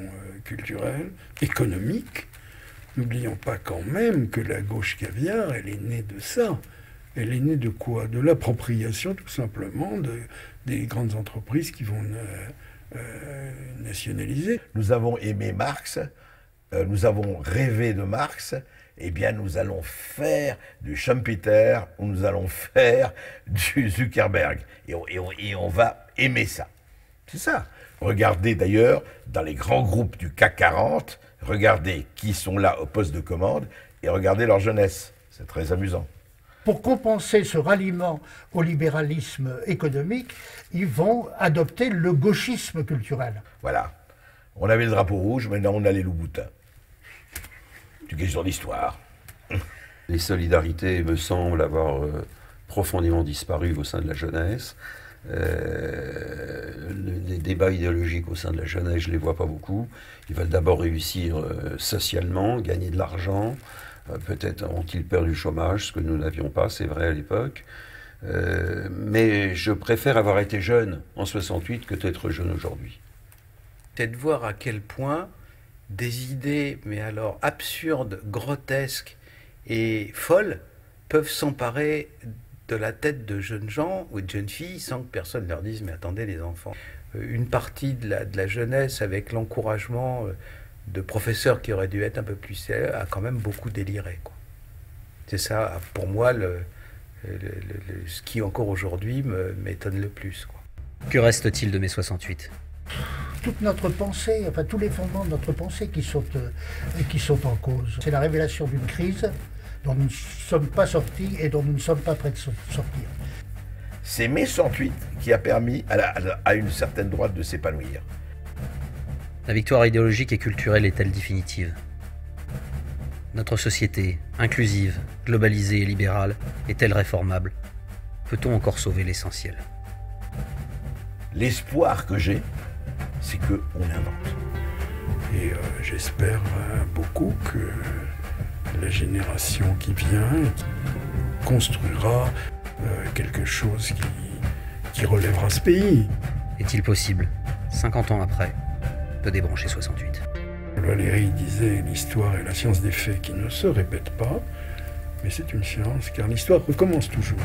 culturelles, économiques. N'oublions pas quand même que la gauche caviar, elle est née de ça. Elle est née de quoi? De l'appropriation tout simplement des grandes entreprises qui vont nationaliser. Nous avons aimé Marx, nous avons rêvé de Marx, eh bien nous allons faire du Schumpeter ou nous allons faire du Zuckerberg. Et on va aimer ça. C'est ça. Regardez d'ailleurs dans les grands groupes du CAC 40, regardez qui sont là au poste de commande et regardez leur jeunesse. C'est très amusant. Pour compenser ce ralliement au libéralisme économique, ils vont adopter le gauchisme culturel. Voilà. On avait le drapeau rouge, maintenant on a les loups-boutins. C'est une question d'histoire. Les solidarités me semblent avoir profondément disparu au sein de la jeunesse. Les débats idéologiques au sein de la jeunesse, je ne les vois pas beaucoup. Ils veulent d'abord réussir socialement, gagner de l'argent. Peut-être ont-ils peur du chômage, ce que nous n'avions pas, c'est vrai à l'époque. Mais je préfère avoir été jeune en 68 que d'être jeune aujourd'hui. C'est de voir à quel point des idées, mais alors absurdes, grotesques et folles, peuvent s'emparer de la tête de jeunes gens ou de jeunes filles sans que personne leur dise « mais attendez les enfants ». Une partie de la jeunesse, avec l'encouragement de professeurs qui auraient dû être un peu plus sérieux, a quand même beaucoup déliré, quoi. C'est ça, pour moi, ce qui encore aujourd'hui m'étonne le plus, quoi. Que reste-t-il de mai 68 ? Toute notre pensée, enfin tous les fondements de notre pensée qui sont en cause. C'est la révélation d'une crise dont nous ne sommes pas sortis et dont nous ne sommes pas prêts de sortir. C'est mai 68 qui a permis à une certaine droite de s'épanouir. La victoire idéologique et culturelle est-elle définitive ? Notre société, inclusive, globalisée et libérale, est-elle réformable ? Peut-on encore sauver l'essentiel ? L'espoir que j'ai, c'est qu'on invente. Et j'espère beaucoup que la génération qui vient construira quelque chose qui relèvera ce pays. Est-il possible, 50 ans après, de débrancher 68 ? Valéry disait « L'histoire est la science des faits qui ne se répète pas, mais c'est une science car l'histoire recommence toujours. »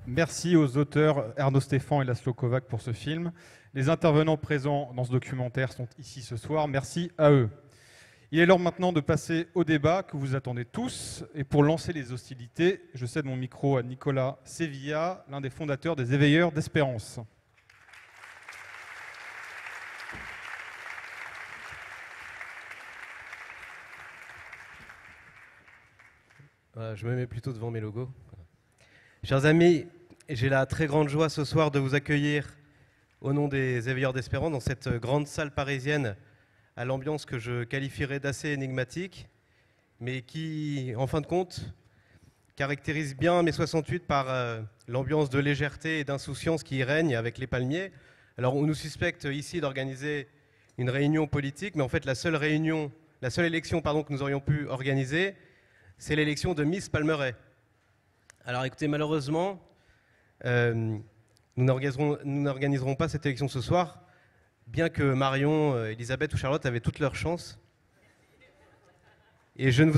Merci aux auteurs Ernaud Stéphan et Laszlo Kovacs pour ce film. Les intervenants présents dans ce documentaire sont ici ce soir. Merci à eux. Il est l'heure maintenant de passer au débat que vous attendez tous. Et pour lancer les hostilités, je cède mon micro à Nicolas Sevilla, l'un des fondateurs des Éveilleurs d'Espérance. Voilà, je me mets plutôt devant mes logos. Chers amis, j'ai la très grande joie ce soir de vous accueillir au nom des Éveilleurs d'Espérance dans cette grande salle parisienne à l'ambiance que je qualifierais d'assez énigmatique, mais qui, en fin de compte, caractérise bien mai 68 par l'ambiance de légèreté et d'insouciance qui y règne avec les palmiers. Alors on nous suspecte ici d'organiser une réunion politique, mais en fait la seule élection que nous aurions pu organiser, c'est l'élection de Miss Palmeraie. Alors écoutez, malheureusement, nous n'organiserons pas cette élection ce soir, bien que Marion, Elisabeth ou Charlotte avaient toutes leurs chances. Et je ne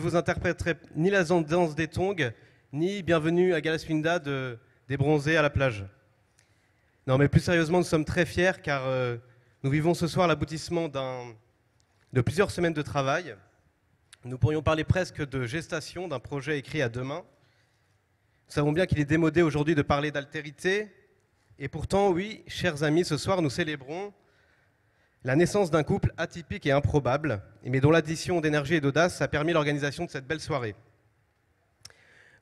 vous interpréterai ni la danse des tongs, ni Bienvenue à Galasfinda des bronzés à la plage. Non, mais plus sérieusement, nous sommes très fiers car nous vivons ce soir l'aboutissement de plusieurs semaines de travail. Nous pourrions parler presque de gestation d'un projet écrit à deux mains. Nous savons bien qu'il est démodé aujourd'hui de parler d'altérité. Et pourtant, oui, chers amis, ce soir, nous célébrons la naissance d'un couple atypique et improbable, mais dont l'addition d'énergie et d'audace a permis l'organisation de cette belle soirée.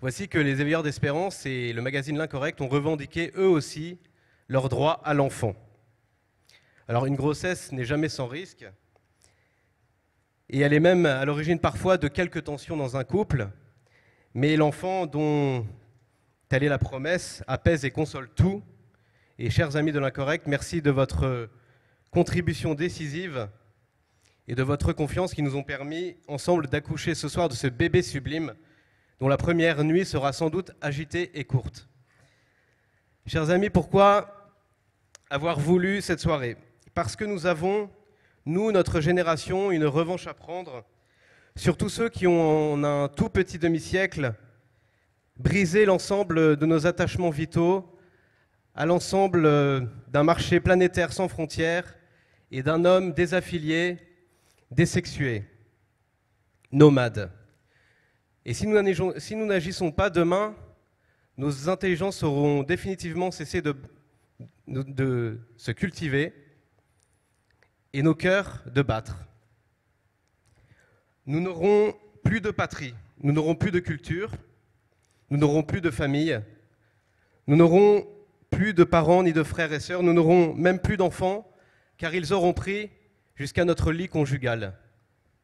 Voici que les Éveilleurs d'Espérance et le magazine L'Incorrect ont revendiqué eux aussi leur droit à l'enfant. Alors une grossesse n'est jamais sans risque, et elle est même à l'origine parfois de quelques tensions dans un couple, mais l'enfant dont telle est la promesse apaise et console tout. Et chers amis de l'Incorrect, merci de votre contribution décisive et de votre confiance qui nous ont permis ensemble d'accoucher ce soir de ce bébé sublime dont la première nuit sera sans doute agitée et courte. Chers amis, pourquoi avoir voulu cette soirée? Parce que nous avons, nous, notre génération, une revanche à prendre sur tous ceux qui ont, en un tout petit demi-siècle, brisé l'ensemble de nos attachements vitaux à l'ensemble d'un marché planétaire sans frontières et d'un homme désaffilié, désexué, nomade. Et si nous n'agissons pas demain, nos intelligences auront définitivement cessé de se cultiver et nos cœurs de battre. Nous n'aurons plus de patrie, nous n'aurons plus de culture, nous n'aurons plus de famille, Nous n'aurons plus de parents ni de frères et sœurs, nous n'aurons même plus d'enfants, car ils auront pris jusqu'à notre lit conjugal.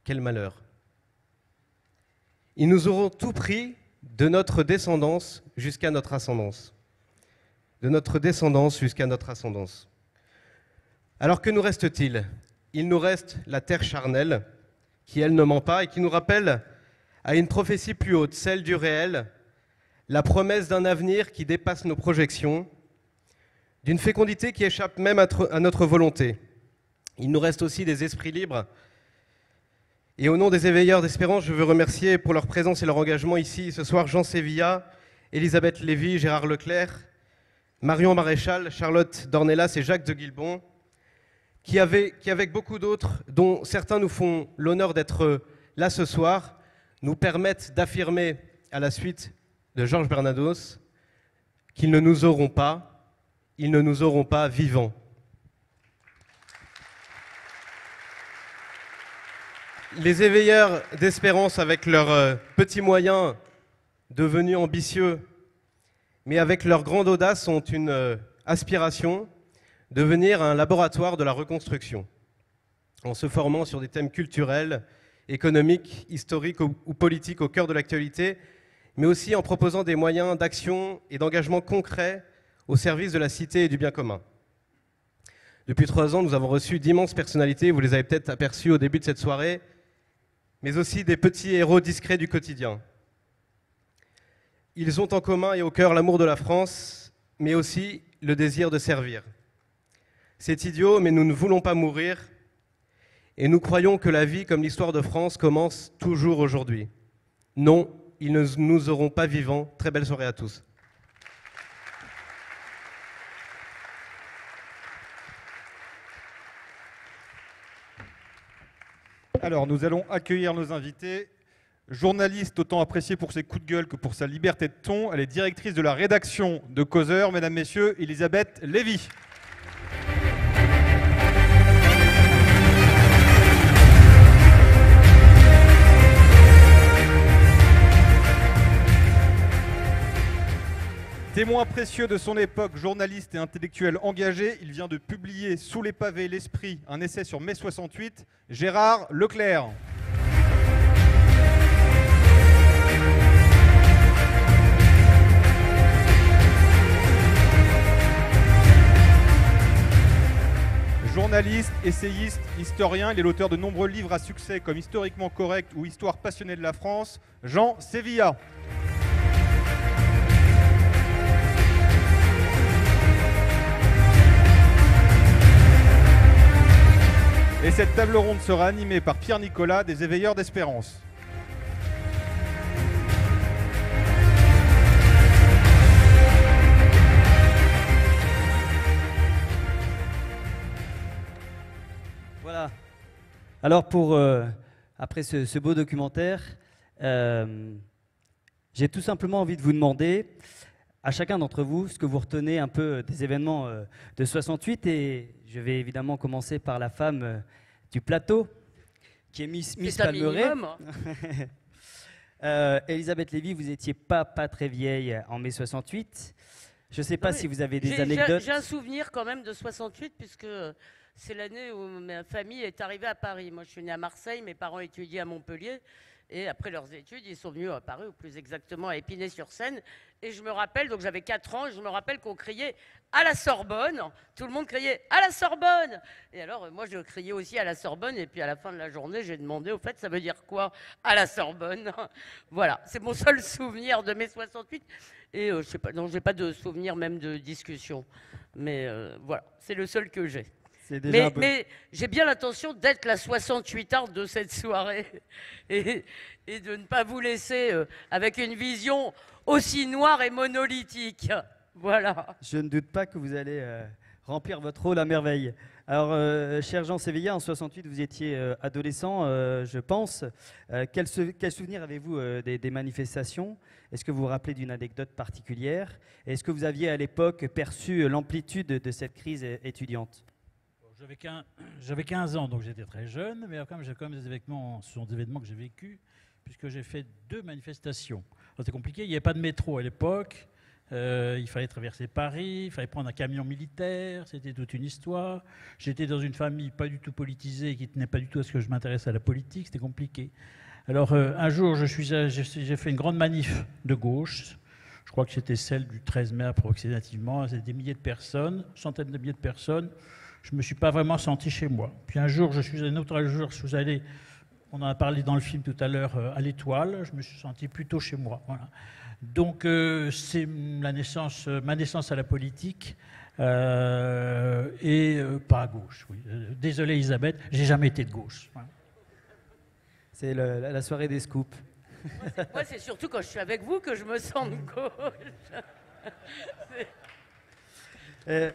Quel malheur! Ils nous auront tout pris de notre descendance jusqu'à notre ascendance. De notre descendance jusqu'à notre ascendance. Alors que nous reste-t-il? Il nous reste la terre charnelle, qui elle ne ment pas et qui nous rappelle à une prophétie plus haute, celle du réel, la promesse d'un avenir qui dépasse nos projections, d'une fécondité qui échappe même à notre volonté. Il nous reste aussi des esprits libres. Et au nom des éveilleurs d'espérance, je veux remercier pour leur présence et leur engagement ici ce soir Jean Sévilla, Elisabeth Lévy, Gérard Leclerc, Marion Maréchal, Charlotte Dornelas et Jacques de Guilbon, qui avec beaucoup d'autres, dont certains nous font l'honneur d'être là ce soir, nous permettent d'affirmer à la suite de Georges Bernados qu'ils ne nous auront pas, ils ne nous auront pas vivants. Les éveilleurs d'espérance, avec leurs petits moyens devenus ambitieux, mais avec leur grande audace, ont une aspiration: devenir un laboratoire de la reconstruction, en se formant sur des thèmes culturels, économiques, historiques ou politiques au cœur de l'actualité, mais aussi en proposant des moyens d'action et d'engagement concrets au service de la cité et du bien commun. Depuis 3 ans, nous avons reçu d'immenses personnalités, vous les avez peut-être aperçues au début de cette soirée, mais aussi des petits héros discrets du quotidien. Ils ont en commun et au cœur l'amour de la France, mais aussi le désir de servir. C'est idiot, mais nous ne voulons pas mourir, et nous croyons que la vie, comme l'histoire de France, commence toujours aujourd'hui. Non, ils ne nous auront pas vivants. Très belle soirée à tous. Alors, nous allons accueillir nos invités. Journaliste autant appréciée pour ses coups de gueule que pour sa liberté de ton, elle est directrice de la rédaction de Causeur, mesdames, messieurs, Elisabeth Lévy. Témoin précieux de son époque, journaliste et intellectuel engagé, il vient de publier Sous les pavés l'esprit, un essai sur mai 68, Gérard Leclerc. Journaliste, essayiste, historien, il est l'auteur de nombreux livres à succès comme Historiquement correct ou Histoire passionnée de la France, Jean Sévilla. Et cette table ronde sera animée par Pierre Nicolas des Éveilleurs d'Espérance. Voilà. Alors après ce beau documentaire, j'ai tout simplement envie de vous demander à chacun d'entre vous ce que vous retenez un peu des événements de 68, et je vais évidemment commencer par la femme du plateau, qui est Miss Palmeret. Elisabeth Lévy, vous n'étiez pas très vieille en mai 68. Je ne sais pas si vous avez des anecdotes. J'ai un souvenir quand même de 68, puisque c'est l'année où ma famille est arrivée à Paris. Moi, je suis née à Marseille, mes parents étudiaient à Montpellier. Et après leurs études, ils sont venus à Paris, ou plus exactement à Épinay-sur-Seine. Et je me rappelle, donc j'avais 4 ans, et je me rappelle qu'on criait à la Sorbonne. Tout le monde criait à la Sorbonne. Et alors, moi, je criais aussi à la Sorbonne. Et puis à la fin de la journée, j'ai demandé, au fait, ça veut dire quoi à la Sorbonne? Voilà, c'est mon seul souvenir de mai 68. Et je sais pas, non, j'ai pas de souvenir même de discussion. Mais voilà, c'est le seul que j'ai. Mais j'ai bien l'intention d'être la 68arde de cette soirée et de ne pas vous laisser avec une vision aussi noire et monolithique. Voilà. Je ne doute pas que vous allez remplir votre rôle à merveille. Alors, cher Jean Sévilla, en 68, vous étiez adolescent, je pense. Quel souvenir avez-vous des manifestations? Est-ce que vous vous rappelez d'une anecdote particulière? Est-ce que vous aviez à l'époque perçu l'amplitude de cette crise étudiante? J'avais 15 ans, donc j'étais très jeune, mais quand même des événements, ce sont des événements que j'ai vécus, puisque j'ai fait 2 manifestations. C'était compliqué, il n'y avait pas de métro à l'époque, Il fallait traverser Paris, il fallait prendre un camion militaire, c'était toute une histoire. J'étais dans une famille pas du tout politisée, qui tenait pas du tout à ce que je m'intéresse à la politique, c'était compliqué. Alors un jour, j'ai fait une grande manif de gauche. Je crois que c'était celle du 13 mai approximativement. C'était des milliers de personnes, centaines de milliers de personnes. Je ne me suis pas vraiment senti chez moi. Puis un jour, un autre jour, je suis allé, on en a parlé dans le film tout à l'heure, à l'Étoile. Je me suis senti plutôt chez moi. Voilà. Donc c'est ma naissance à la politique et pas à gauche. Oui. Désolé Elisabeth, j'ai jamais été de gauche. Voilà. C'est la soirée des scoops. Moi, c'est surtout quand je suis avec vous que je me sens de gauche.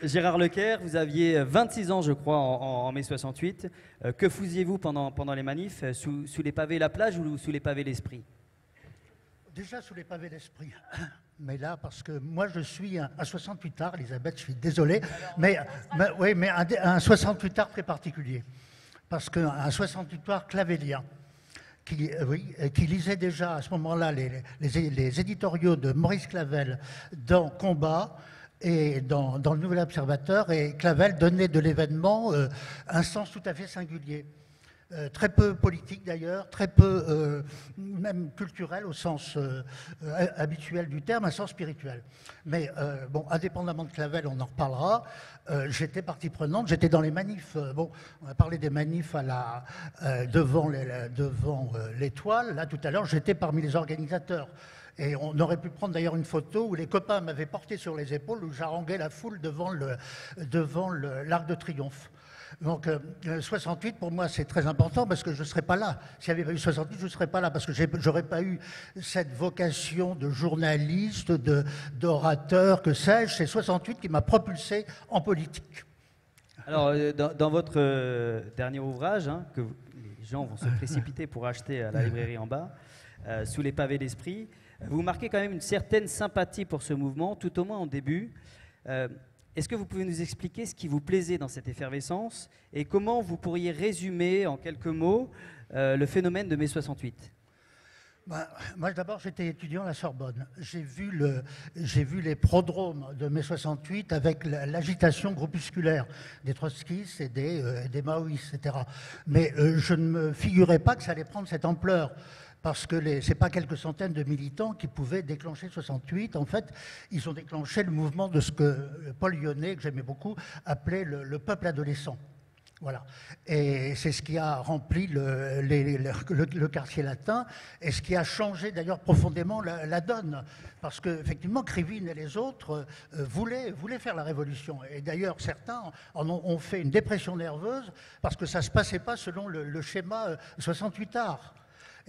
Gérard Leclerc, vous aviez 26 ans, je crois, en mai 68. Que faisiez-vous pendant les manifs? Sous les pavés la plage ou sous les pavés l'esprit? Déjà sous les pavés l'esprit. Mais là, parce que moi, je suis un 68 art, Elisabeth, je suis désolé. Mais un 68 art très particulier. Parce qu'un 68 art clavélien. Qui lisait déjà à ce moment-là les éditoriaux de Maurice Clavel dans Combat et dans le Nouvel Observateur, et Clavel donnait de l'événement un sens tout à fait singulier. Très peu politique d'ailleurs, très peu même culturel au sens habituel du terme, un sens spirituel. Mais bon, indépendamment de Clavel, on en reparlera. J'étais partie prenante, j'étais dans les manifs. Bon, on a parlé des manifs devant l'Étoile. Là, tout à l'heure, j'étais parmi les organisateurs. Et on aurait pu prendre d'ailleurs une photo où les copains m'avaient porté sur les épaules, où j'haranguais la foule devant l'Arc de Triomphe. Donc 68 pour moi c'est très important parce que je ne serais pas là. S'il n'y avait pas eu 68, je ne serais pas là parce que je n'aurais pas eu cette vocation de journaliste, d'orateur, que sais-je. C'est 68 qui m'a propulsé en politique. Alors dans votre dernier ouvrage, hein, que les gens vont se précipiter pour acheter à la librairie en bas, Sous les pavés d'esprit, vous marquez quand même une certaine sympathie pour ce mouvement, tout au moins en début. Est-ce que vous pouvez nous expliquer ce qui vous plaisait dans cette effervescence et comment vous pourriez résumer en quelques mots le phénomène de mai 68 ? Moi, d'abord, j'étais étudiant à la Sorbonne. J'ai vu les prodromes de mai 68 avec l'agitation groupusculaire des trotskistes et des maoïstes, etc. Mais je ne me figurais pas que ça allait prendre cette ampleur. Parce que ce n'est pas quelques centaines de militants qui pouvaient déclencher 68. En fait, ils ont déclenché le mouvement de ce que Paul Lyonnais, que j'aimais beaucoup, appelait le peuple adolescent. Voilà. Et c'est ce qui a rempli le quartier latin et ce qui a changé d'ailleurs profondément la donne. Parce qu'effectivement, Krivine et les autres voulaient faire la révolution. Et d'ailleurs, certains ont fait une dépression nerveuse parce que ça ne se passait pas selon le schéma 68 arts.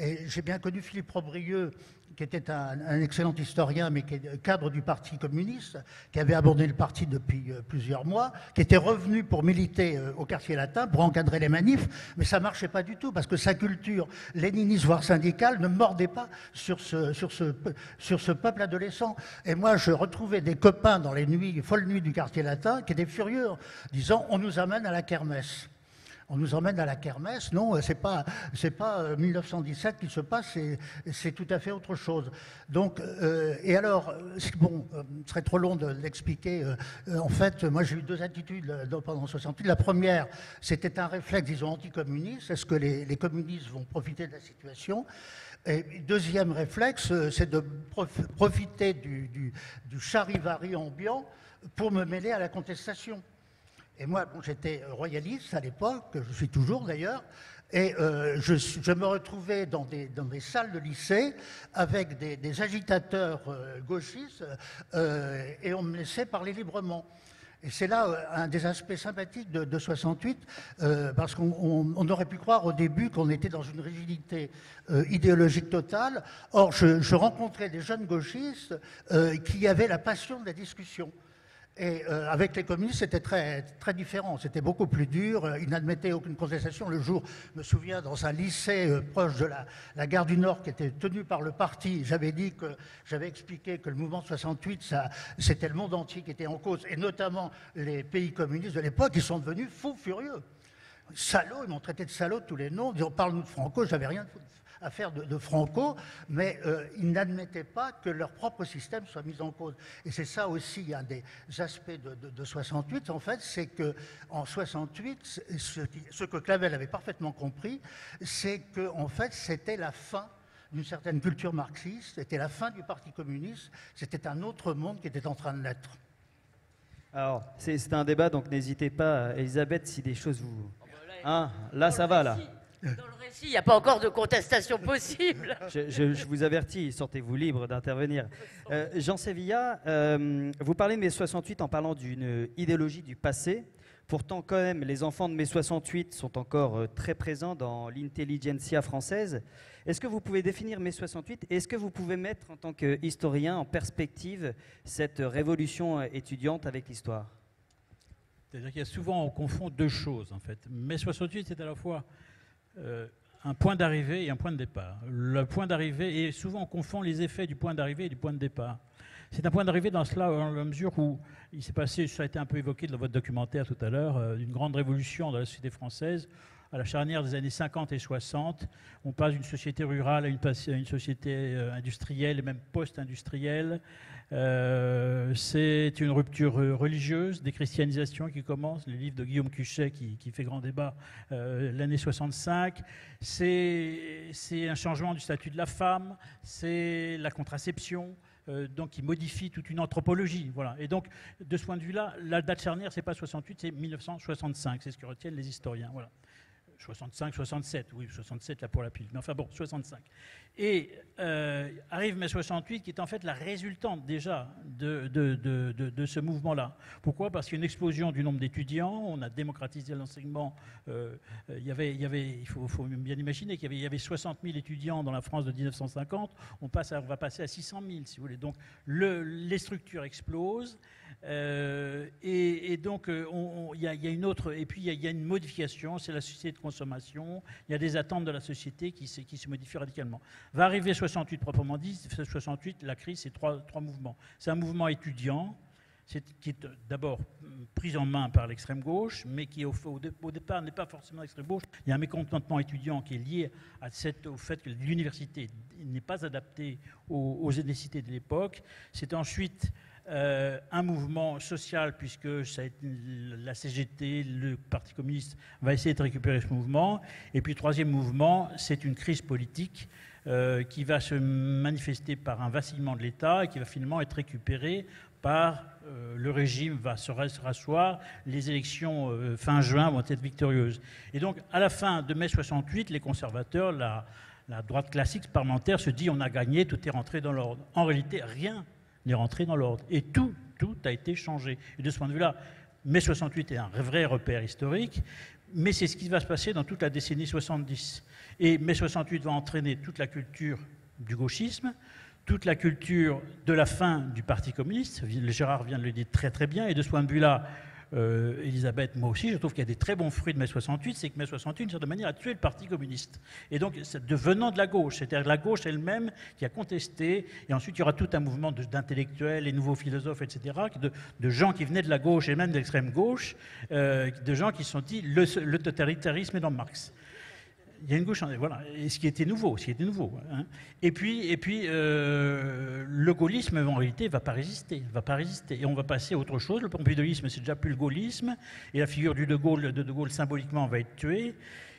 Et j'ai bien connu Philippe Robrieux, qui était un excellent historien, mais qui est cadre du Parti communiste, qui avait abandonné le parti depuis plusieurs mois, qui était revenu pour militer au quartier latin, pour encadrer les manifs, mais ça ne marchait pas du tout, parce que sa culture léniniste, voire syndicale, ne mordait pas sur ce peuple adolescent. Et moi, je retrouvais des copains dans les folles nuits du quartier latin, qui étaient furieux, disant « on nous amène à la kermesse ». On nous emmène à la kermesse. Non, c'est pas 1917 qui se passe, c'est tout à fait autre chose. Donc, et alors, bon, ce serait trop long de l'expliquer. En fait, moi, j'ai eu deux attitudes pendant 68. La première, c'était un réflexe, disons, anticommuniste. Est-ce que les communistes vont profiter de la situation ? Et deuxième réflexe, c'est de profiter du charivari ambiant pour me mêler à la contestation. Et moi, bon, j'étais royaliste à l'époque, je suis toujours d'ailleurs, et je me retrouvais dans des salles de lycée avec des agitateurs gauchistes et on me laissait parler librement. Et c'est là un des aspects sympathiques de 68, parce qu'on aurait pu croire au début qu'on était dans une rigidité idéologique totale. Or, je rencontrais des jeunes gauchistes qui avaient la passion de la discussion. Et avec les communistes, c'était très, très différent. C'était beaucoup plus dur. Ils n'admettaient aucune contestation. Le jour, je me souviens, dans un lycée proche de la gare du Nord qui était tenu par le parti, j'avais expliqué que le mouvement 68, c'était le monde entier qui était en cause, et notamment les pays communistes de l'époque, ils sont devenus fous furieux. Salauds, ils m'ont traité de salaud de tous les noms, en disant « parle-nous de Franco », j'avais rien affaire de Franco, mais ils n'admettaient pas que leur propre système soit mis en cause. Et c'est ça aussi un des aspects de 68, en fait, c'est qu'en 68, ce que Clavel avait parfaitement compris, c'est que en fait, c'était la fin d'une certaine culture marxiste, c'était la fin du Parti communiste, c'était un autre monde qui était en train de naître. Alors, c'est un débat, donc n'hésitez pas, Elisabeth, si des choses vous... Hein, là, ça va, là. Dans le récit, il n'y a pas encore de contestation possible. Je vous avertis, sortez-vous libre d'intervenir. Jean Sévilla, vous parlez de mai 68 en parlant d'une idéologie du passé. Pourtant, quand même, les enfants de mai 68 sont encore très présents dans l'intelligentsia française. Est-ce que vous pouvez définir mai 68 et est-ce que vous pouvez mettre, en tant qu'historien, en perspective cette révolution étudiante avec l'histoire? C'est-à-dire qu'il y a souvent, on confond deux choses, en fait. Mai 68, c'est à la fois un point d'arrivée et un point de départ. Le point d'arrivée, et souvent on confond les effets du point d'arrivée et du point de départ. C'est un point d'arrivée dans cela, dans la mesure où il s'est passé, ça a été un peu évoqué dans votre documentaire tout à l'heure, une grande révolution dans la société française. À la charnière des années 50 et 60, on passe d'une société rurale à une société industrielle et même post-industrielle. C'est une rupture religieuse, des christianisations qui commencent, le livre de Guillaume Cuchet qui fait grand débat l'année 65. C'est un changement du statut de la femme, c'est la contraception, donc qui modifie toute une anthropologie. Voilà. Et donc, de ce point de vue-là, la date charnière, c'est pas 68, c'est 1965, c'est ce que retiennent les historiens. Voilà. 65, 67, oui, 67 là pour la pile, mais enfin bon, 65. Et arrive mai 68 qui est en fait la résultante déjà de ce mouvement-là. Pourquoi? Parce qu'il y a une explosion du nombre d'étudiants, on a démocratisé l'enseignement, il faut bien imaginer qu'il y avait 60 000 étudiants dans la France de 1950, on va passer à 600 000 si vous voulez. Donc les structures explosent. Et donc il y a une autre, et puis il y a une modification, c'est la société de consommation, il y a des attentes de la société qui se modifient radicalement. Va arriver 68 proprement dit, 68, la crise, c'est trois mouvements. C'est un mouvement étudiant, qui est d'abord pris en main par l'extrême gauche, mais qui au départ n'est pas forcément l'extrême gauche. Il y a un mécontentement étudiant qui est lié au fait que l'université n'est pas adaptée aux nécessités de l'époque. C'est ensuite un mouvement social, puisque ça a été la CGT, le Parti communiste va essayer de récupérer ce mouvement. Et puis troisième mouvement, c'est une crise politique qui va se manifester par un vacillement de l'État et qui va finalement être récupéré par le régime va se rasseoir, les élections fin juin vont être victorieuses. Et donc à la fin de mai 68, les conservateurs, la droite classique parlementaire se dit on a gagné, tout est rentré dans l'ordre. En réalité, rien n'est rentré dans l'ordre. Et tout a été changé. Et de ce point de vue-là, mai 68 est un vrai repère historique, mais c'est ce qui va se passer dans toute la décennie 70. Et mai 68 va entraîner toute la culture du gauchisme, toute la culture de la fin du Parti communiste. Gérard vient de le dire très très bien. Et de ce point de vue-là, Elisabeth, moi aussi, je trouve qu'il y a des très bons fruits de mai 68, c'est que mai 68, d'une certaine manière, a tué le Parti communiste. Et donc, devenant de la gauche, c'est-à-dire la gauche elle-même qui a contesté, et ensuite il y aura tout un mouvement d'intellectuels, les nouveaux philosophes, etc., de gens qui venaient de la gauche et même de l'extrême gauche, de gens qui se sont dit le totalitarisme est dans Marx. Il y a une gauche, voilà, et ce qui était nouveau, hein. Et puis le gaullisme, en réalité, va pas résister, et on va passer à autre chose. Le pompidouisme, c'est déjà plus le gaullisme, et la figure de De Gaulle symboliquement va être tuée.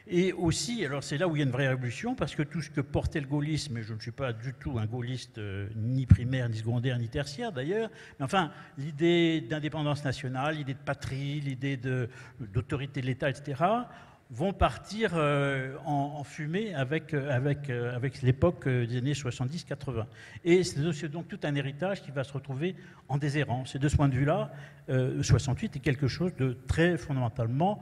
Et aussi, alors c'est là où il y a une vraie révolution, parce que tout ce que portait le gaullisme, et je ne suis pas du tout un gaulliste ni primaire, ni secondaire, ni tertiaire d'ailleurs, mais enfin, l'idée d'indépendance nationale, l'idée de patrie, l'idée d'autorité de l'État, etc., vont partir en fumée avec l'époque des années 70-80. Et c'est donc tout un héritage qui va se retrouver en déshérence. Et de ce point de vue-là, 68 est quelque chose de très fondamentalement,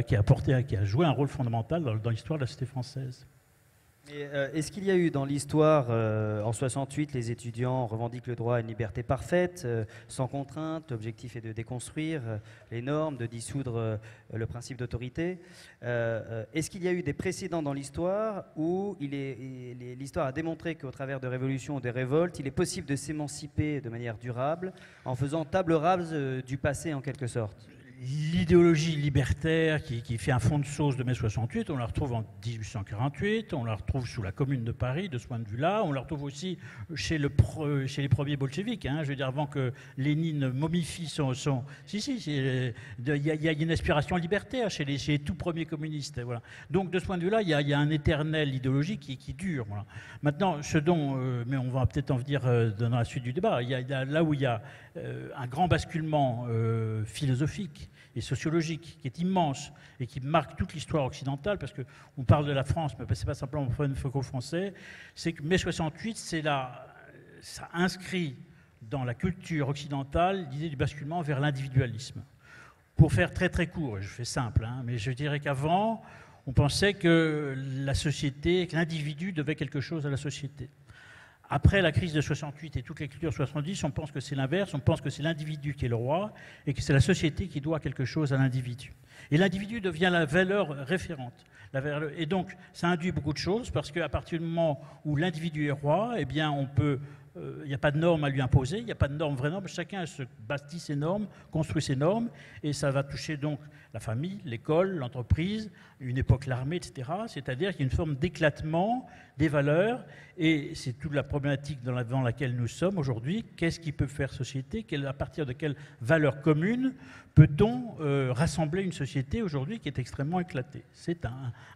qui a joué un rôle fondamental dans l'histoire de la société française. Est-ce qu'il y a eu dans l'histoire, en 68, les étudiants revendiquent le droit à une liberté parfaite, sans contrainte, l'objectif est de déconstruire les normes, de dissoudre le principe d'autorité. Est-ce qu'il y a eu des précédents dans l'histoire où l'histoire a démontré qu'au travers de révolutions ou de révoltes, il est possible de s'émanciper de manière durable en faisant table rase du passé en quelque sorte? l'idéologie libertaire qui fait un fond de sauce de mai 68, on la retrouve en 1848, on la retrouve sous la Commune de Paris, de ce point de vue-là, on la retrouve aussi chez les premiers bolcheviks, hein, je veux dire, avant que Lénine momifie son... Si, il y a une aspiration libertaire chez les tout premiers communistes. Voilà. Donc, de ce point de vue-là, il y a un éternel idéologie qui dure. Voilà. Maintenant, mais on va peut-être en venir dans la suite du débat, là où il y a un grand basculement philosophique et sociologique qui est immense et qui marque toute l'histoire occidentale, parce qu'on parle de la France, mais ce n'est pas simplement franco-français, c'est que mai 68, ça inscrit dans la culture occidentale l'idée du basculement vers l'individualisme. Pour faire très très court, je fais simple, hein, mais je dirais qu'avant, on pensait que la société, que l'individu devait quelque chose à la société. Après la crise de 68 et toute les cultures 70, on pense que c'est l'inverse, on pense que c'est l'individu qui est le roi et que c'est la société qui doit quelque chose à l'individu. Et l'individu devient la valeur référente. Et donc, ça induit beaucoup de choses parce qu'à partir du moment où l'individu est roi, eh bien, il n'y a pas de normes à lui imposer, il n'y a pas de normes, vraies normes, chacun se bâtit ses normes, construit ses normes, et ça va toucher donc la famille, l'école, l'entreprise, une époque l'armée, etc. C'est-à-dire qu'il y a une forme d'éclatement des valeurs, et c'est toute la problématique dans laquelle nous sommes aujourd'hui. Qu'est-ce qui peut faire société? À partir de quelles valeurs communes peut-on rassembler une société aujourd'hui qui est extrêmement éclatée? C'est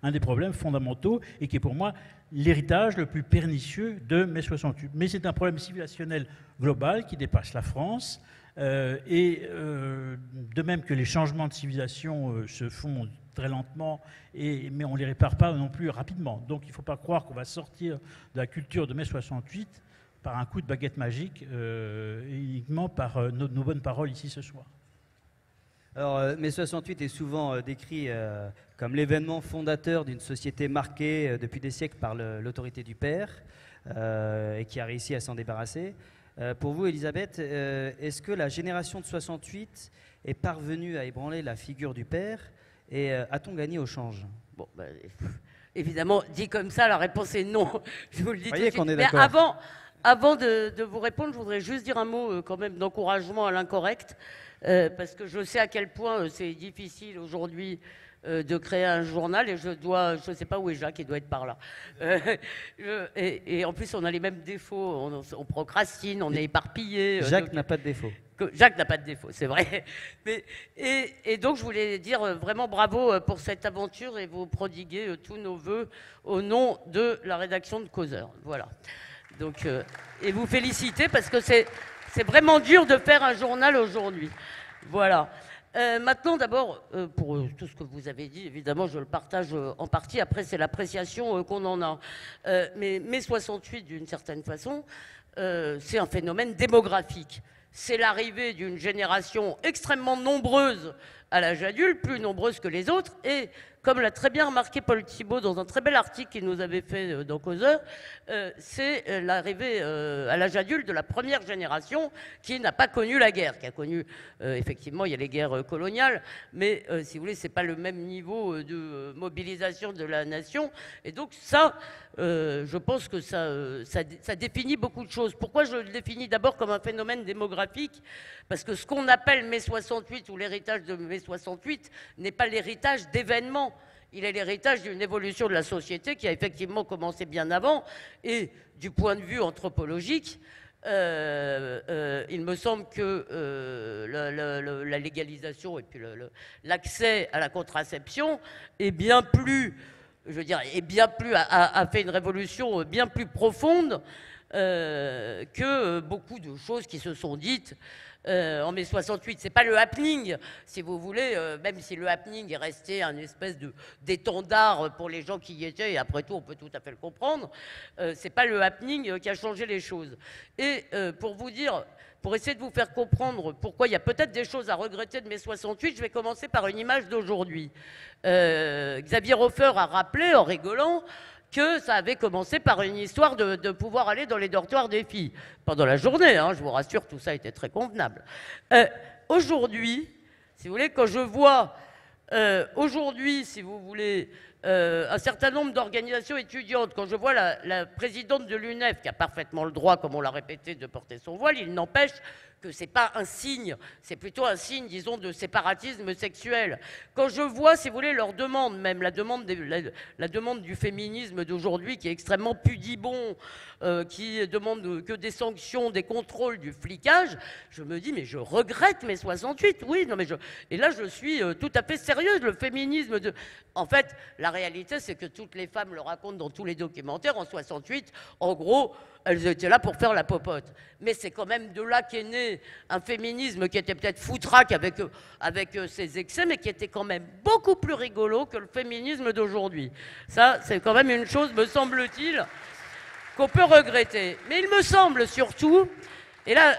un des problèmes fondamentaux et qui est pour moi l'héritage le plus pernicieux de mai 68. Mais c'est un problème civilisationnel global qui dépasse la France. De même que les changements de civilisation se font très lentement, mais on ne les répare pas non plus rapidement. Donc il ne faut pas croire qu'on va sortir de la culture de mai 68 par un coup de baguette magique, uniquement par nos bonnes paroles ici ce soir. Alors, mai 68 est souvent décrit comme l'événement fondateur d'une société marquée depuis des siècles par l'autorité du père et qui a réussi à s'en débarrasser. Pour vous, Elisabeth, est-ce que la génération de 68 est parvenue à ébranler la figure du père et a-t-on gagné au change? Bon, évidemment, dit comme ça, la réponse est non. Je vous le dis tout de suite. Mais avant de vous répondre, je voudrais juste dire un mot quand même d'encouragement à l'incorrect, parce que je sais à quel point c'est difficile aujourd'hui de créer un journal, et je ne sais pas où est Jacques, il doit être par là. Et en plus, on a les mêmes défauts, on procrastine, on est éparpillé. Jacques n'a pas de défaut. Jacques n'a pas de défaut, c'est vrai. Et donc, je voulais dire vraiment bravo pour cette aventure et vous prodiguer tous nos voeux au nom de la rédaction de Causeur. Voilà. Donc, et vous féliciter parce que c'est vraiment dur de faire un journal aujourd'hui. Voilà. Maintenant, d'abord, pour tout ce que vous avez dit, évidemment, je le partage en partie. Après, c'est l'appréciation qu'on en a. Mais mai 68, d'une certaine façon, c'est un phénomène démographique. C'est l'arrivée d'une génération extrêmement nombreuse à l'âge adulte, plus nombreuse que les autres, et comme l'a très bien remarqué Paul Thibault dans un très bel article qu'il nous avait fait dans Causeur, c'est l'arrivée à l'âge adulte de la première génération qui n'a pas connu la guerre, qui a connu, effectivement, il y a les guerres coloniales, mais si vous voulez, c'est pas le même niveau de mobilisation de la nation, et donc ça, je pense que ça définit beaucoup de choses. Pourquoi je le définis d'abord comme un phénomène démographique? Parce que ce qu'on appelle mai 68 ou l'héritage de mai 68 n'est pas l'héritage d'événements. Il est l'héritage d'une évolution de la société qui a effectivement commencé bien avant. Et du point de vue anthropologique, il me semble que la légalisation et puis l'accès à la contraception est bien plus, je veux dire, a fait une révolution bien plus profonde que beaucoup de choses qui se sont dites en mai 68. C'est pas le happening, si vous voulez, même si le happening est resté un espèce d'étendard pour les gens qui y étaient, et après tout, on peut tout à fait le comprendre, c'est pas le happening qui a changé les choses. Et pour vous dire, pour essayer de vous faire comprendre pourquoi il y a peut-être des choses à regretter de mai 68, je vais commencer par une image d'aujourd'hui. Xavier Hofer a rappelé, en rigolant, que ça avait commencé par une histoire de pouvoir aller dans les dortoirs des filles. Pendant la journée, hein, je vous rassure, tout ça était très convenable. Aujourd'hui, si vous voulez, quand je vois, aujourd'hui, si vous voulez, un certain nombre d'organisations étudiantes, quand je vois la présidente de l'UNEF, qui a parfaitement le droit, comme on l'a répété, de porter son voile, il n'empêche que ce n'est pas un signe, c'est plutôt un signe, disons, de séparatisme sexuel. Quand je vois, si vous voulez, leur demande, même la demande du féminisme d'aujourd'hui, qui est extrêmement pudibond, qui demande que des sanctions, des contrôles, du flicage, je me dis, mais je regrette mes 68, oui, non mais et là je suis tout à fait sérieuse, le féminisme de... En fait, la réalité, c'est que toutes les femmes le racontent dans tous les documentaires, en 68, en gros, elles étaient là pour faire la popote. Mais c'est quand même de là qu'est né un féminisme qui était peut-être foutraque avec ses excès, mais qui était quand même beaucoup plus rigolo que le féminisme d'aujourd'hui. Ça, c'est quand même une chose, me semble-t-il, qu'on peut regretter. Mais il me semble surtout, et là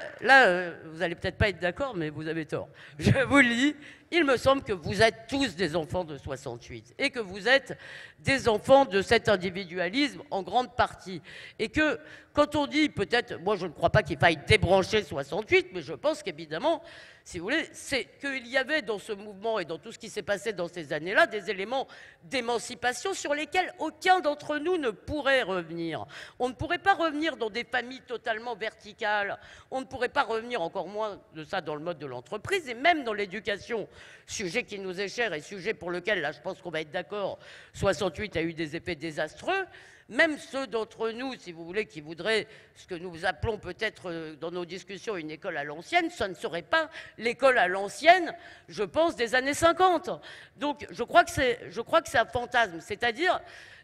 vous n'allez peut-être pas être d'accord, mais vous avez tort. Je vous le dis, il me semble que vous êtes tous des enfants de 68 et que vous êtes des enfants de cet individualisme en grande partie. Et que quand on dit peut-être, moi je ne crois pas qu'il faille débrancher 68, mais je pense qu'évidemment, si vous voulez, c'est qu'il y avait dans ce mouvement et dans tout ce qui s'est passé dans ces années-là des éléments d'émancipation sur lesquels aucun d'entre nous ne pourrait revenir. On ne pourrait pas revenir dans des familles totalement verticales, on ne pourrait pas revenir encore moins de ça dans le mode de l'entreprise et même dans l'éducation, sujet qui nous est cher et sujet pour lequel, là je pense qu'on va être d'accord, 68 a eu des effets désastreux. Même ceux d'entre nous, si vous voulez, qui voudraient ce que nous appelons peut-être dans nos discussions une école à l'ancienne, ce ne serait pas l'école à l'ancienne, je pense, des années 50. Donc je crois que c'est un fantasme. C'est-à-dire,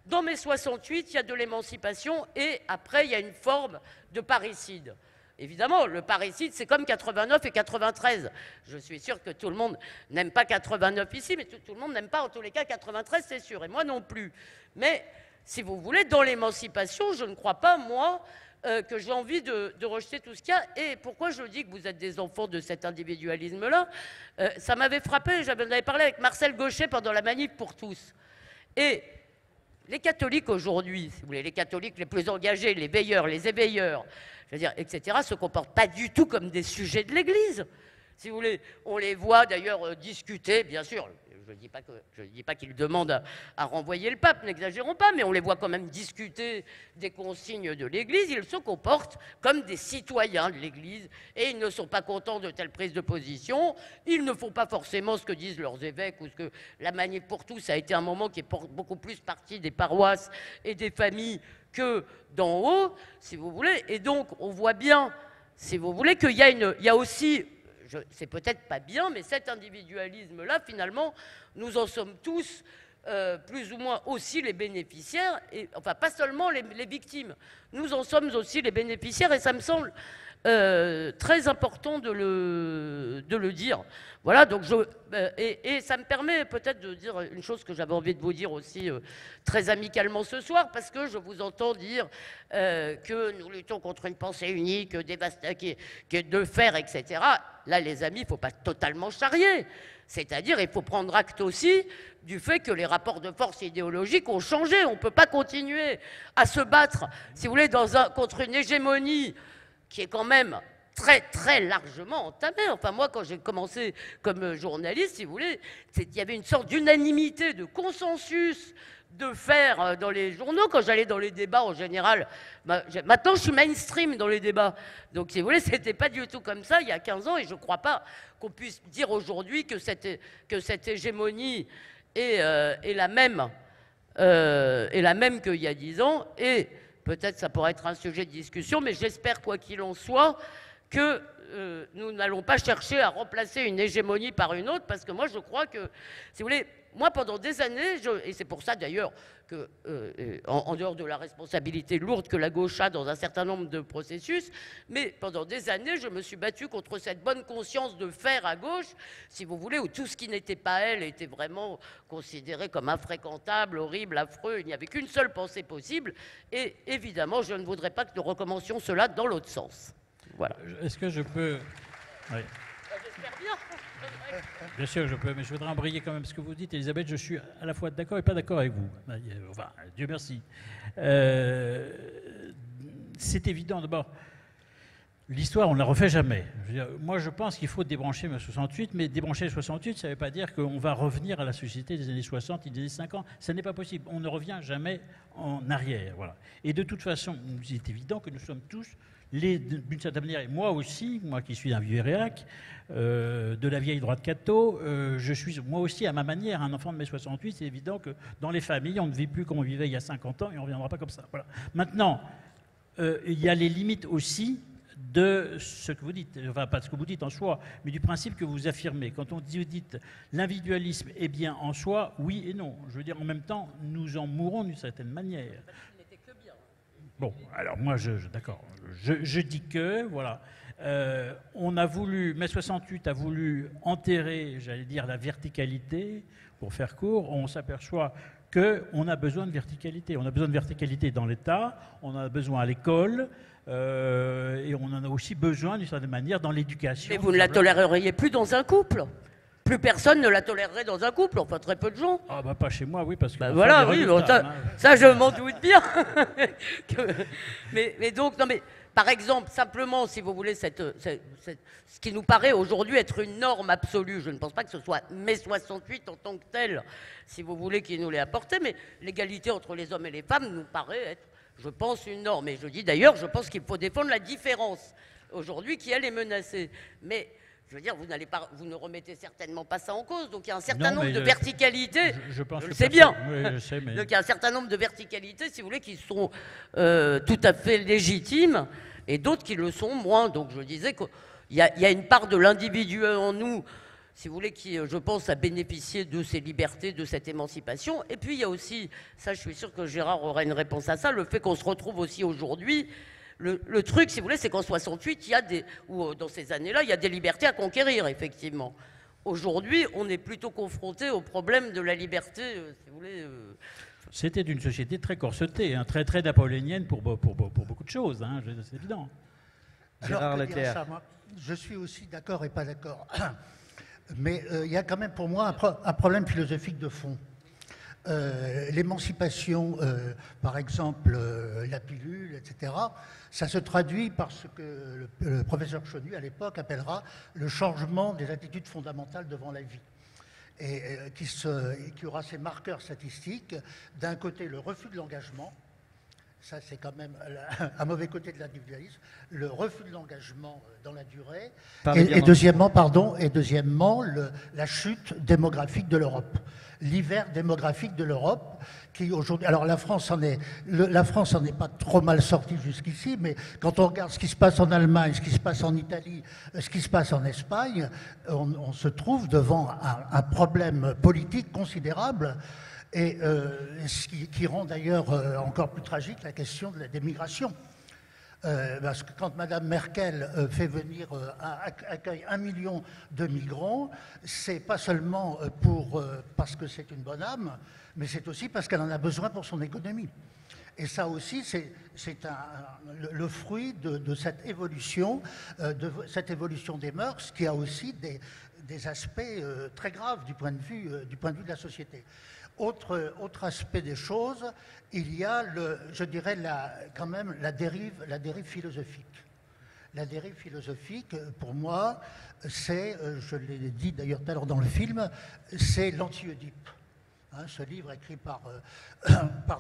dans mes 68, il y a de l'émancipation et après, il y a une forme de parricide. Évidemment, le parricide, c'est comme 89 et 93. Je suis sûr que tout le monde n'aime pas 89 ici, mais tout le monde n'aime pas en tous les cas 93, c'est sûr. Et moi non plus. Mais... si vous voulez, dans l'émancipation, je ne crois pas, moi, que j'ai envie de rejeter tout ce qu'il y a. Et pourquoi je dis que vous êtes des enfants de cet individualisme-là, ça m'avait frappé, j'en avais parlé avec Marcel Gauchet pendant la manif pour tous. Et les catholiques aujourd'hui, si vous voulez, les catholiques les plus engagés, les veilleurs, les éveilleurs, je veux dire, etc., se comportent pas du tout comme des sujets de l'Église. Si vous voulez, on les voit d'ailleurs discuter, bien sûr. Je ne dis pas qu'ils demandent à renvoyer le pape, n'exagérons pas, mais on les voit quand même discuter des consignes de l'Église. Ils se comportent comme des citoyens de l'Église et ils ne sont pas contents de telle prise de position. Ils ne font pas forcément ce que disent leurs évêques ou ce que la manif pour tous a été un moment qui est beaucoup plus partie des paroisses et des familles que d'en haut, si vous voulez. Et donc, on voit bien, si vous voulez, qu'il y a aussi... c'est peut-être pas bien, mais cet individualisme-là, finalement, nous en sommes tous plus ou moins aussi les bénéficiaires, et, enfin pas seulement les victimes, nous en sommes aussi les bénéficiaires, et ça me semble très important de le dire. Voilà, donc et ça me permet peut-être de dire une chose que j'avais envie de vous dire aussi très amicalement ce soir, parce que je vous entends dire que nous luttons contre une pensée unique, qui est de fer, etc. Là, les amis, il ne faut pas totalement charrier. C'est-à-dire, il faut prendre acte aussi du fait que les rapports de force idéologiques ont changé. On ne peut pas continuer à se battre, si vous voulez, contre une hégémonie qui est quand même très, très largement entamée. Enfin, moi, quand j'ai commencé comme journaliste, si vous voulez, il y avait une sorte d'unanimité, de consensus de faire dans les journaux. Quand j'allais dans les débats, en général, maintenant, je suis mainstream dans les débats. Donc, si vous voulez, c'était pas du tout comme ça il y a 15 ans, et je ne crois pas qu'on puisse dire aujourd'hui que cette hégémonie est la même qu'il y a 10 ans, et peut-être ça pourrait être un sujet de discussion, mais j'espère, quoi qu'il en soit, que nous n'allons pas chercher à remplacer une hégémonie par une autre, parce que moi, je crois que, si vous voulez, moi, pendant des années, et c'est pour ça d'ailleurs que, en dehors de la responsabilité lourde que la gauche a dans un certain nombre de processus, mais pendant des années, je me suis battue contre cette bonne conscience de faire à gauche, si vous voulez, où tout ce qui n'était pas elle était vraiment considéré comme infréquentable, horrible, affreux, il n'y avait qu'une seule pensée possible, et évidemment, je ne voudrais pas que nous recommencions cela dans l'autre sens. Voilà. Est-ce que je peux... Oui. J'espère bien. Bien sûr, je peux, mais je voudrais embrayer quand même ce que vous dites, Elisabeth. Je suis à la fois d'accord et pas d'accord avec vous. Enfin, Dieu merci. C'est évident, d'abord. L'histoire, on ne la refait jamais. Je veux dire, moi, je pense qu'il faut débrancher 68, mais débrancher 68, ça ne veut pas dire qu'on va revenir à la société des années 60 et des années 50. Ça n'est pas possible. On ne revient jamais en arrière. Voilà. Et de toute façon, il est évident que nous sommes tous, d'une certaine manière, et moi aussi, moi qui suis un vieux réac, de la vieille droite catho, je suis moi aussi à ma manière un enfant de mai 68. C'est évident que dans les familles, on ne vit plus comme on vivait il y a 50 ans et on ne reviendra pas comme ça. Voilà. Maintenant, il y a les limites aussi de ce que vous dites, enfin pas de ce que vous dites en soi, mais du principe que vous affirmez. Quand on dit l'individualisme est bien en soi, oui et non. Je veux dire, en même temps, nous en mourons d'une certaine manière. Bon, alors moi, d'accord, je dis que, voilà, on a voulu, mai 68 a voulu enterrer, j'allais dire, la verticalité, pour faire court. On s'aperçoit qu'on a besoin de verticalité. On a besoin de verticalité dans l'État, on en a besoin à l'école, et on en a aussi besoin, d'une certaine manière, dans l'éducation. Mais vous ne la toléreriez plus dans un couple? Plus personne ne la tolérerait dans un couple, enfin très peu de gens. Ah bah pas chez moi, oui, parce que... Bah voilà, oui, bon, ça je m'en doute bien. mais donc, non mais, par exemple, simplement, si vous voulez, ce qui nous paraît aujourd'hui être une norme absolue, je ne pense pas que ce soit mai 68 en tant que tel, si vous voulez, qui nous l'ait apporté, mais l'égalité entre les hommes et les femmes nous paraît être, je pense, une norme. Et je dis d'ailleurs, je pense qu'il faut défendre la différence aujourd'hui qui, elle, est menacée. Mais... je veux dire, vous ne remettez certainement pas ça en cause. Donc il y a un certain nombre de verticalités. Je pense le que sais bien. Oui, je sais, mais... Donc il y a un certain nombre de verticalités, si vous voulez, qui sont tout à fait légitimes et d'autres qui le sont moins. Donc je disais qu'il y a une part de l'individu en nous, si vous voulez, qui, je pense, a bénéficié de ces libertés, de cette émancipation. Et puis il y a aussi, ça je suis sûr que Gérard aura une réponse à ça, le fait qu'on se retrouve aussi aujourd'hui. Le truc, si vous voulez, c'est qu'en 68, il y a ou dans ces années-là, il y a des libertés à conquérir, effectivement. Aujourd'hui, on est plutôt confronté au problème de la liberté, si vous voulez. C'était une société très corsetée, hein, très, très napoléonienne pour beaucoup de choses, hein, c'est évident. Gérard Leclerc. Ça, moi, je suis aussi d'accord et pas d'accord. Mais il y a quand même pour moi un problème philosophique de fond. L'émancipation, par exemple, la pilule, etc., ça se traduit par ce que le professeur Chonu, à l'époque, appellera le changement des attitudes fondamentales devant la vie. Et qui aura ses marqueurs statistiques. D'un côté, le refus de l'engagement. Ça, c'est quand même un mauvais côté de l'individualisme. Le refus de l'engagement dans la durée. Et deuxièmement, la chute démographique de l'Europe. L'hiver démographique de l'Europe, qui aujourd'hui... Alors la France en est pas trop mal sortie jusqu'ici, mais quand on regarde ce qui se passe en Allemagne, ce qui se passe en Italie, ce qui se passe en Espagne, on se trouve devant un problème politique considérable. Et ce qui rend d'ailleurs encore plus tragique la question de des migrations. Parce que quand Mme Merkel accueille 1 million de migrants, c'est pas seulement parce que c'est une bonne âme, mais c'est aussi parce qu'elle en a besoin pour son économie. Et ça aussi, c'est le fruit de cette évolution des mœurs, qui a aussi des aspects très graves du point de vue de la société. Autre aspect des choses, il y a, je dirais, quand même la dérive philosophique. La dérive philosophique, pour moi, c'est, je l'ai dit d'ailleurs tout à l'heure dans le film, c'est l'anti-Oedipe. Hein, ce livre écrit par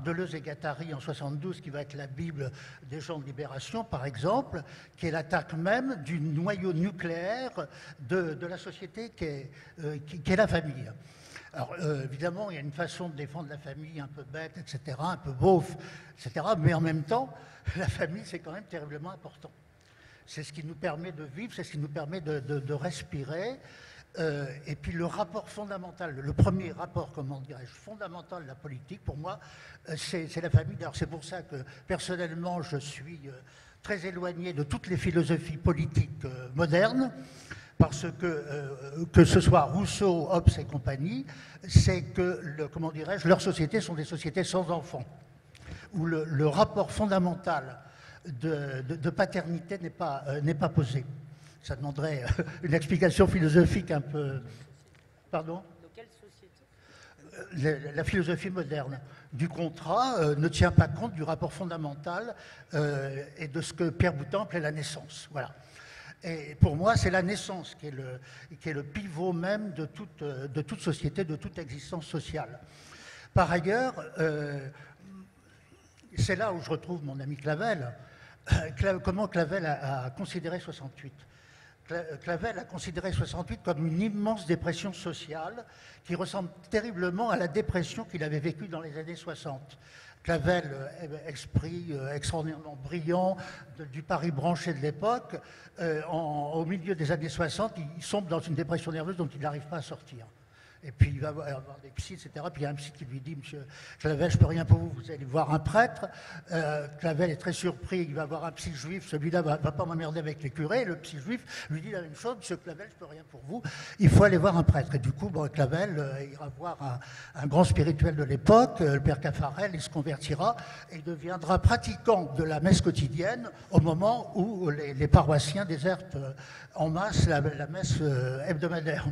Deleuze et Guattari en 72, qui va être la Bible des gens de libération, par exemple, qui est l'attaque même du noyau nucléaire de la société qui est la famille. Alors, évidemment, il y a une façon de défendre la famille un peu bête, etc., un peu beauf, etc., mais en même temps, la famille, c'est quand même terriblement important. C'est ce qui nous permet de vivre, c'est ce qui nous permet de respirer. Et puis le rapport fondamental, le premier rapport, comment dirais-je, fondamental de la politique, pour moi, c'est la famille. Alors c'est pour ça que, personnellement, je suis très éloigné de toutes les philosophies politiques modernes, parce que ce soit Rousseau, Hobbes et compagnie, c'est que, comment dirais-je, leurs sociétés sont des sociétés sans enfants, où le rapport fondamental de paternité n'est pas posé. Ça demanderait une explication philosophique un peu... Pardon ? De quelle société ? la philosophie moderne du contrat ne tient pas compte du rapport fondamental et de ce que Pierre Boutan appelait la naissance. Voilà. Et pour moi, c'est la naissance qui est le pivot même de toute société, de toute existence sociale. Par ailleurs, c'est là où je retrouve mon ami Clavel. Comment Clavel a considéré 68 ? Clavel a considéré 68 comme une immense dépression sociale qui ressemble terriblement à la dépression qu'il avait vécue dans les années 60. Clavel, esprit extraordinairement brillant du Paris branché de l'époque, au milieu des années 60, il sombre dans une dépression nerveuse dont il n'arrive pas à sortir. Et puis il va avoir des psys, etc. Puis il y a un psy qui lui dit, monsieur Clavel, je ne peux rien pour vous, vous allez voir un prêtre. Clavel est très surpris, il va voir un psy juif, celui-là ne va pas m'emmerder avec les curés. Le psy juif lui dit la même chose, monsieur Clavel, je ne peux rien pour vous, il faut aller voir un prêtre. Et du coup, bon, Clavel ira voir un grand spirituel de l'époque, le père Caffarel, il se convertira et deviendra pratiquant de la messe quotidienne au moment où les paroissiens désertent en masse la messe hebdomadaire.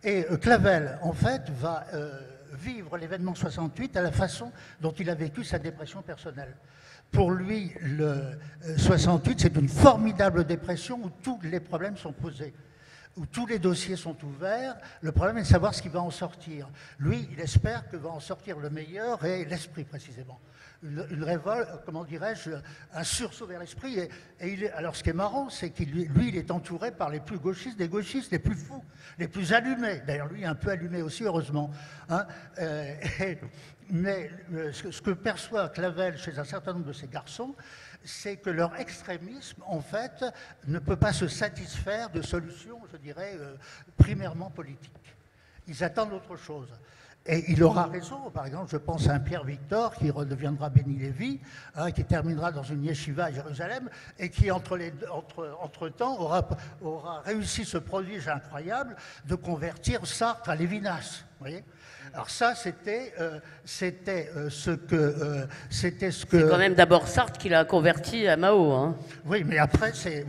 Et Clavel, en fait, va vivre l'événement 68 à la façon dont il a vécu sa dépression personnelle. Pour lui, le 68, c'est une formidable dépression où tous les problèmes sont posés, où tous les dossiers sont ouverts. Le problème est de savoir ce qui va en sortir. Lui, il espère que va en sortir le meilleur et l'esprit, précisément. Une révolte, comment dirais-je, un sursaut vers l'esprit. Alors, ce qui est marrant, c'est qu'il il est entouré par les plus gauchistes des gauchistes, les plus fous, les plus allumés. D'ailleurs, lui, un peu allumé aussi, heureusement. Hein. Mais ce que perçoit Clavel chez un certain nombre de ces garçons, c'est que leur extrémisme, en fait, ne peut pas se satisfaire de solutions, je dirais, primairement politiques. Ils attendent autre chose. Et il aura raison. Par exemple, je pense à un Pierre Victor qui redeviendra Béni Lévy, hein, qui terminera dans une yeshiva à Jérusalem et qui, entre-temps, aura réussi ce prodige incroyable de convertir Sartre à Lévinas. Vous voyez ? Alors ça, c'était ce que... C'est quand même d'abord Sartre qui l'a converti à Mao. Hein. Oui, mais après, c'est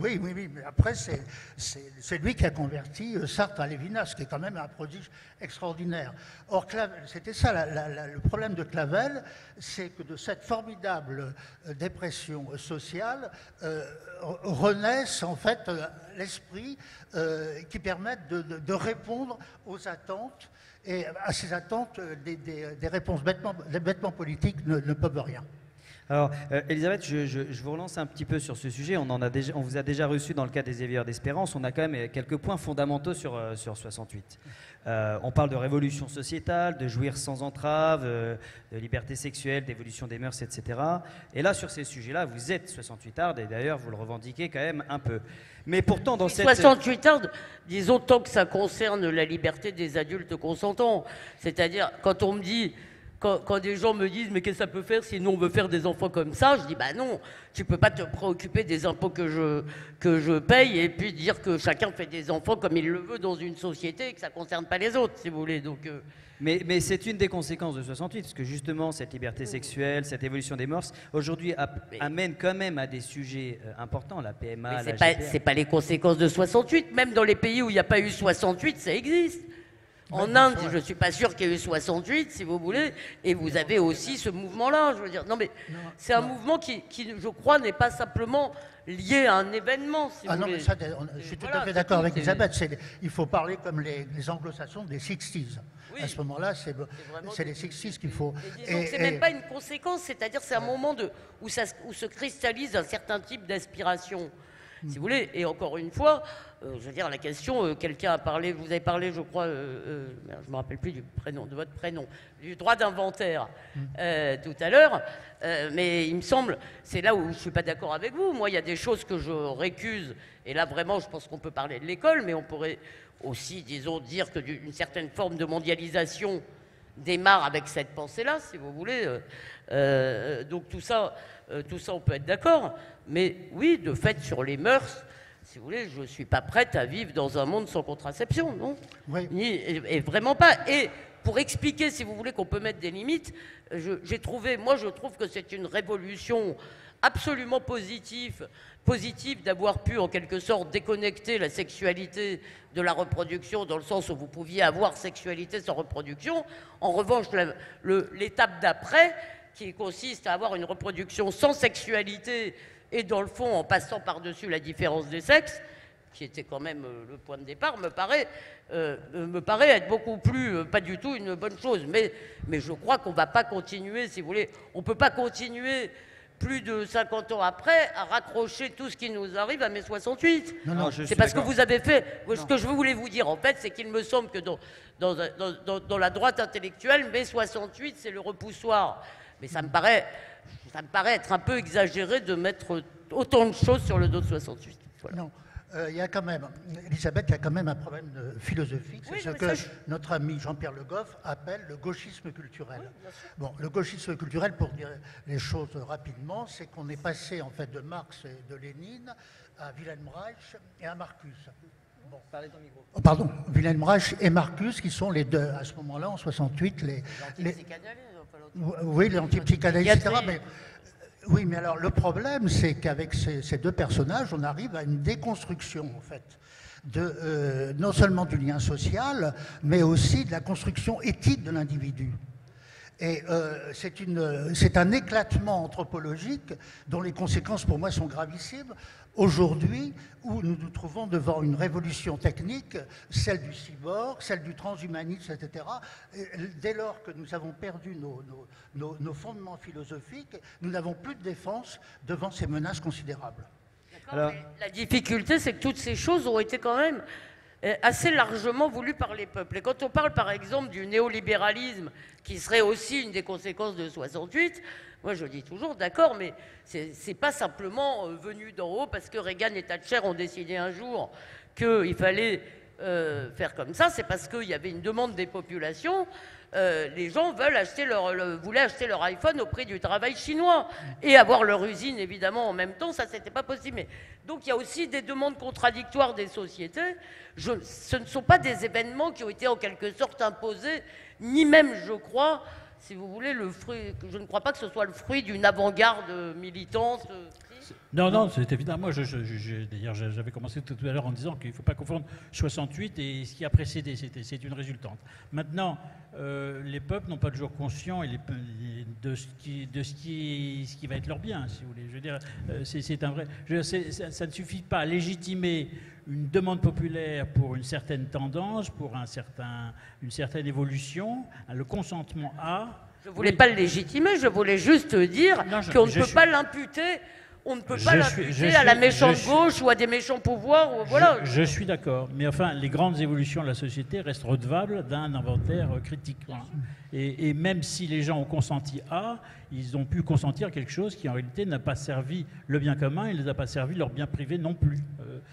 lui qui a converti Sartre à Lévinas, ce qui est quand même un prodige extraordinaire. Or, c'était ça, le problème de Clavel, c'est que de cette formidable dépression sociale renaissent en fait l'esprit qui permettent de répondre aux attentes. Et à ces attentes, des réponses bêtement politiques ne peuvent rien. Alors, Elisabeth, je vous relance un petit peu sur ce sujet. On vous a déjà reçu dans le cadre des Éveilleurs d'Espérance. On a quand même quelques points fondamentaux sur 68. On parle de révolution sociétale, de jouir sans entrave, de liberté sexuelle, d'évolution des mœurs, etc. Et là, sur ces sujets-là, vous êtes 68ards, et d'ailleurs, vous le revendiquez quand même un peu. Mais pourtant, dans cette... 68ards, disons tant que ça concerne la liberté des adultes consentants. C'est-à-dire, quand on me dit... Quand des gens me disent « mais qu'est-ce que ça peut faire si nous on veut faire des enfants comme ça ?» Je dis « bah non, tu peux pas te préoccuper des impôts que je paye et puis dire que chacun fait des enfants comme il le veut dans une société et que ça concerne pas les autres, si vous voulez. » Donc, Mais c'est une des conséquences de 68, parce que justement cette liberté sexuelle, cette évolution des mœurs, aujourd'hui amène quand même à des sujets importants, la PMA, la GPA. C'est pas les conséquences de 68, même dans les pays où il n'y a pas eu 68, ça existe. En Inde, je ne suis pas sûr qu'il y ait eu 68, si vous voulez, et vous avez aussi ce mouvement-là, je veux dire. Non, mais c'est un mouvement qui, je crois, n'est pas simplement lié à un événement, si vous voulez. Mais ça, je suis tout à fait d'accord avec Elisabeth. Il faut parler comme les anglo-saxons des 60s. Oui. À ce moment-là, c'est les 60s qu'il faut... C'est même pas une conséquence, c'est-à-dire c'est un moment où se cristallise un certain type d'aspiration. Si vous voulez, et encore une fois, je veux dire, la question, quelqu'un a parlé, vous avez parlé, je crois, je ne me rappelle plus de votre prénom, du droit d'inventaire tout à l'heure, mais il me semble, c'est là où je ne suis pas d'accord avec vous. Moi, il y a des choses que je récuse, et là, vraiment, je pense qu'on peut parler de l'école, mais on pourrait aussi, disons, dire que d'une certaine forme de mondialisation démarre avec cette pensée-là, si vous voulez. Donc tout ça, on peut être d'accord. Mais oui, de fait, sur les mœurs, si vous voulez, je ne suis pas prête à vivre dans un monde sans contraception, non ? Oui. Et vraiment pas. Et pour expliquer, si vous voulez, qu'on peut mettre des limites, je trouve que c'est une révolution absolument positif d'avoir pu en quelque sorte déconnecter la sexualité de la reproduction, dans le sens où vous pouviez avoir sexualité sans reproduction. En revanche, l'étape d'après, qui consiste à avoir une reproduction sans sexualité et dans le fond en passant par-dessus la différence des sexes, qui était quand même le point de départ, me paraît être beaucoup plus, pas du tout une bonne chose. Mais je crois qu'on ne va pas continuer, si vous voulez, on ne peut pas continuer plus de 50 ans après à raccrocher tout ce qui nous arrive à mai 68. C'est parce que vous avez fait... Ce que je voulais vous dire, en fait, c'est qu'il me semble que dans la droite intellectuelle, mai 68, c'est le repoussoir. Mais ça me paraît être un peu exagéré de mettre autant de choses sur le dos de 68. Voilà. Non. Il y a quand même, Elisabeth, il y a quand même un problème philosophique, c'est ce que notre ami Jean-Pierre Le Goff appelle le gauchisme culturel. Bon, le gauchisme culturel, pour dire les choses rapidement, c'est qu'on est passé en fait de Marx et de Lénine à Wilhelm Reich et à Marcuse. Bon. Pardon, Wilhelm Reich et Marcuse, qui sont les deux, à ce moment-là, en 68, oui, les anti-psychanalystes, etc. Mais, oui, mais alors le problème, c'est qu'avec ces deux personnages, on arrive à une déconstruction, en fait, non seulement du lien social, mais aussi de la construction éthique de l'individu. Et c'est un éclatement anthropologique dont les conséquences, pour moi, sont gravissimes. Aujourd'hui, où nous nous trouvons devant une révolution technique, celle du cyborg, celle du transhumanisme, etc. Et dès lors que nous avons perdu nos fondements philosophiques, nous n'avons plus de défense devant ces menaces considérables. Alors, la difficulté, c'est que toutes ces choses ont été quand même assez largement voulues par les peuples. Et quand on parle, par exemple, du néolibéralisme, qui serait aussi une des conséquences de 68, moi, je dis toujours, d'accord, mais c'est pas simplement venu d'en haut parce que Reagan et Thatcher ont décidé un jour qu'il fallait faire comme ça. C'est parce qu'il y avait une demande des populations. Les gens voulaient acheter leur iPhone au prix du travail chinois et avoir leur usine, évidemment, en même temps. Ça, c'était pas possible. Mais, donc, il y a aussi des demandes contradictoires des sociétés. Ce ne sont pas des événements qui ont été en quelque sorte imposés, ni même, je crois, si vous voulez, je ne crois pas que ce soit le fruit d'une avant-garde militante. Non, c'est évident. Moi, d'ailleurs, j'avais commencé tout à l'heure en disant qu'il ne faut pas confondre 68 et ce qui a précédé. C'est une résultante. Maintenant, les peuples n'ont pas toujours conscience de ce qui va être leur bien, si vous voulez. Je veux dire, c'est un vrai. Ça ne suffit pas à légitimer une demande populaire pour une certaine tendance, pour une certaine évolution, le consentement à... Je ne voulais pas le légitimer, je voulais juste dire qu'on ne peut pas l'imputer. On ne peut pas l'imputer à la méchante gauche ou à des méchants pouvoirs. Voilà. Je suis d'accord. Mais enfin, les grandes évolutions de la société restent redevables d'un inventaire critique. Voilà. Et même si les gens ont consenti à, ils ont pu consentir quelque chose qui en réalité n'a pas servi le bien commun, il ne les a pas servi leur bien privé non plus.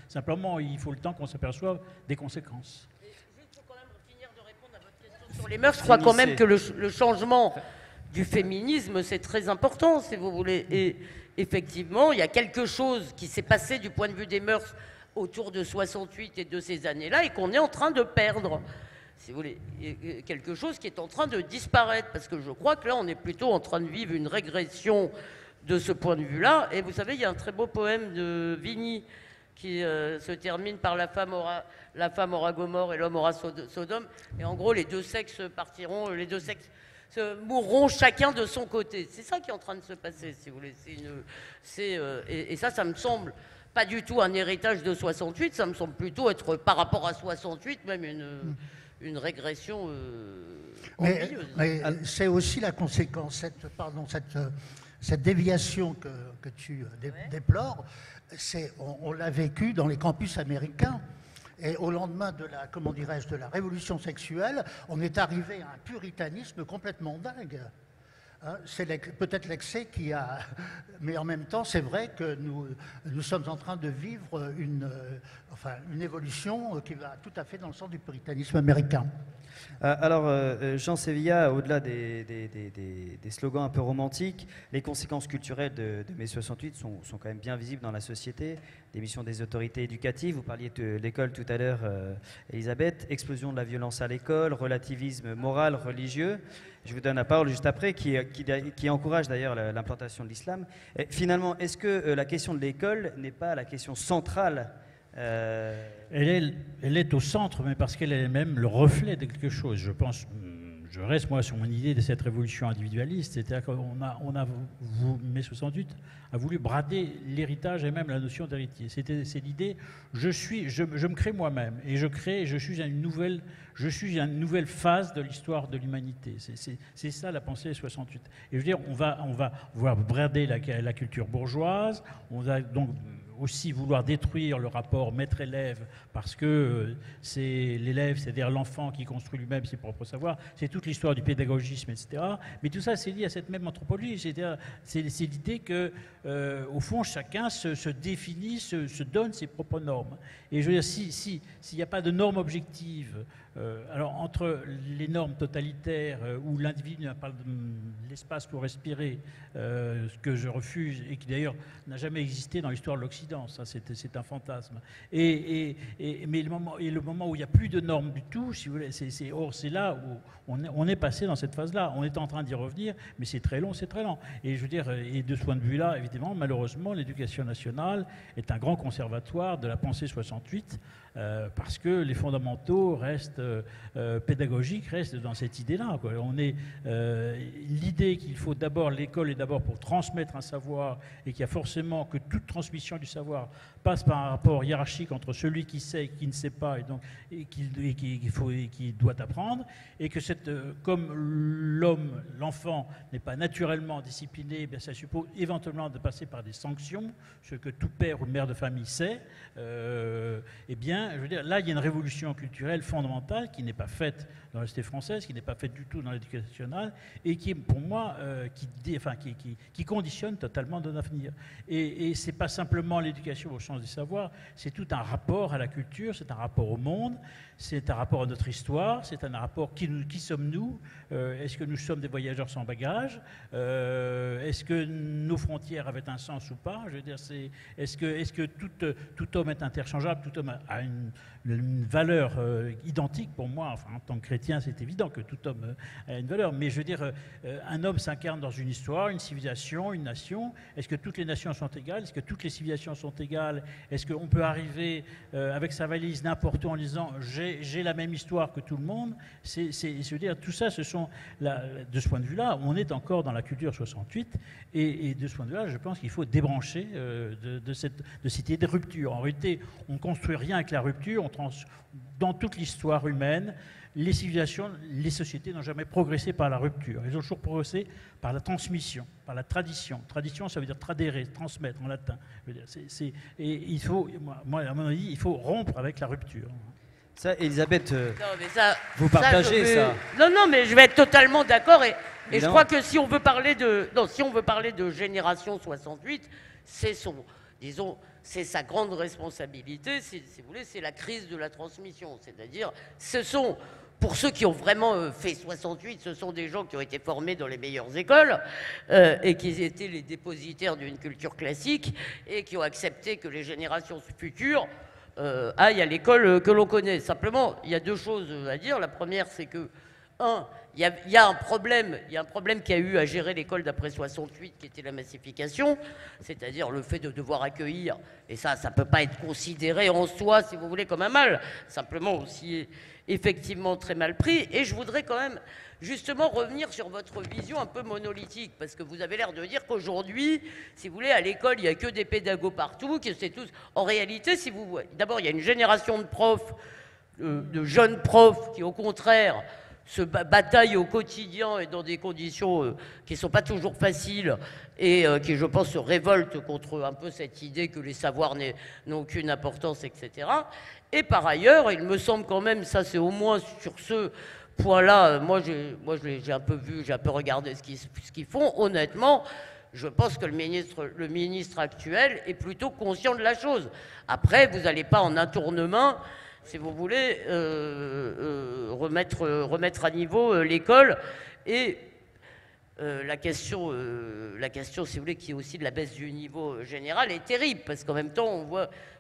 Simplement, il faut le temps qu'on s'aperçoive des conséquences. Juste pour quand même finir de répondre à votre question sur les mœurs, je crois quand même que le changement du féminisme, c'est très important, si vous voulez. Et effectivement, il y a quelque chose qui s'est passé du point de vue des mœurs autour de 68 et de ces années-là et qu'on est en train de perdre. Si vous voulez, quelque chose qui est en train de disparaître, parce que je crois que là, on est plutôt en train de vivre une régression de ce point de vue-là. Et vous savez, il y a un très beau poème de Vigny qui se termine par la femme aura Gomorrhe et l'homme aura Sodome. Et en gros, les deux sexes partiront, les deux sexes mourront chacun de son côté. C'est ça qui est en train de se passer, si vous voulez. Et ça me semble pas du tout un héritage de 68, ça me semble plutôt être, par rapport à 68, même une régression envieuse. Mais c'est aussi la conséquence, cette déviation que tu déplores, on l'a vécu dans les campus américains. Et au lendemain de la révolution sexuelle, on est arrivé à un puritanisme complètement dingue. Hein, c'est peut-être l'excès qui a... Mais en même temps, c'est vrai que nous sommes en train de vivre une évolution qui va tout à fait dans le sens du puritanisme américain. Alors, Jean Sévilla, au-delà des slogans un peu romantiques, les conséquences culturelles de mai 68 sont quand même bien visibles dans la société. Démission des autorités éducatives, vous parliez de l'école tout à l'heure, Elisabeth, explosion de la violence à l'école, relativisme moral, religieux. je vous donne la parole juste après, qui encourage d'ailleurs l'implantation de l'islam. Finalement, est-ce que la question de l'école n'est pas la question centrale? Elle est au centre, mais parce qu'elle est même le reflet de quelque chose. Je pense, je reste moi sur mon idée de cette révolution individualiste, c'est-à-dire mai 68 a voulu brader l'héritage et même la notion d'héritier. C'est l'idée, je me crée moi-même et je suis une nouvelle phase de l'histoire de l'humanité. C'est ça la pensée 68. Et je veux dire, on va voir brader la culture bourgeoise, on va donc aussi vouloir détruire le rapport maître-élève parce que c'est l'élève, c'est-à-dire l'enfant qui construit lui-même ses propres savoirs. C'est toute l'histoire du pédagogisme, etc. Mais tout ça, c'est lié à cette même anthropologie. C'est l'idée que, au fond, chacun se définit, se donne ses propres normes. Et je veux dire, s'il n'y a pas de normes objectives, alors entre les normes totalitaires où l'individu n'a pas l'espace pour respirer, ce que je refuse et qui d'ailleurs n'a jamais existé dans l'histoire de l'Occident, ça c'est un fantasme. Mais le moment où il n'y a plus de normes du tout, si vous voulez, c'est là où on est passé dans cette phase-là. On est en train d'y revenir, mais c'est très long, c'est très lent. Et je veux dire, et de ce point de vue-là, évidemment, malheureusement, l'éducation nationale est un grand conservatoire de la pensée 68. Parce que les fondamentaux restent pédagogiques, restent dans cette idée-là. On est l'idée qu'il faut d'abord, l'école est d'abord pour transmettre un savoir et qu'il y a forcément que toute transmission du savoir passe par un rapport hiérarchique entre celui qui sait et qui ne sait pas et qui doit apprendre, et que comme l'enfant n'est pas naturellement discipliné, eh bien ça suppose éventuellement de passer par des sanctions, ce que tout père ou mère de famille sait. Eh bien, je veux dire, là, il y a une révolution culturelle fondamentale qui n'est pas faite dans la société française, qui n'est pas faite du tout dans l'éducation nationale, et qui, pour moi, qui conditionne totalement notre avenir. Et c'est pas simplement l'éducation au sens du savoir, c'est tout un rapport à la culture, c'est un rapport au monde, c'est un rapport à notre histoire, c'est un rapport qui sommes-nous, est-ce que nous sommes des voyageurs sans bagages, est-ce que nos frontières avaient un sens ou pas, je veux dire, est-ce que tout homme est interchangeable, tout homme a une valeur identique pour moi, enfin, en tant que chrétien c'est évident que tout homme a une valeur, mais je veux dire, un homme s'incarne dans une histoire, une civilisation, une nation. Est-ce que toutes les nations sont égales? Est-ce que toutes les civilisations sont égales? Est-ce qu'on peut arriver avec sa valise n'importe où en disant j'ai la même histoire que tout le monde? Je veux dire, tout ça, de ce point de vue-là, on est encore dans la culture 68, et de ce point de vue-là, je pense qu'il faut débrancher de cette idée de rupture. En réalité, on ne construit rien avec la rupture. Dans toute l'histoire humaine, les civilisations, les sociétés n'ont jamais progressé par la rupture. Elles ont toujours progressé par la transmission, par la tradition. Tradition, ça veut dire tradere, transmettre en latin. Et il faut, moi, à mon avis, il faut rompre avec la rupture. Ça, Elisabeth, vous ça, partagez ça? Non, mais je vais être totalement d'accord. Et je crois que si on veut parler de génération 68, c'est sa grande responsabilité, si vous voulez, c'est la crise de la transmission. C'est-à-dire, pour ceux qui ont vraiment fait 68, ce sont des gens qui ont été formés dans les meilleures écoles et qui étaient les dépositaires d'une culture classique et qui ont accepté que les générations futures aillent à l'école que l'on connaît. Simplement, il y a deux choses à dire. La première, c'est que, il y a un problème qui a eu à gérer l'école d'après 68, qui était la massification, c'est-à-dire le fait de devoir accueillir, et ça ne peut pas être considéré en soi, si vous voulez, comme un mal, simplement aussi effectivement très mal pris. Et je voudrais quand même justement revenir sur votre vision un peu monolithique, parce que vous avez l'air de dire qu'aujourd'hui, si vous voulez, à l'école, il n'y a que des pédagogues partout, que c'est tous... En réalité, d'abord, il y a une génération de profs, de jeunes profs qui, au contraire, se bataillent au quotidien et dans des conditions qui ne sont pas toujours faciles et qui, je pense, se révoltent contre un peu cette idée que les savoirs n'ont aucune importance, etc. Et par ailleurs, il me semble quand même, ça c'est au moins sur ce point-là, moi j'ai un peu vu, j'ai un peu regardé ce qu'ils font, honnêtement, je pense que le ministre actuel est plutôt conscient de la chose. Après, vous n'allez pas en un tournement, si vous voulez, remettre à niveau l'école. Et la question, si vous voulez, qui est aussi de la baisse du niveau général, est terrible, parce qu'en même temps,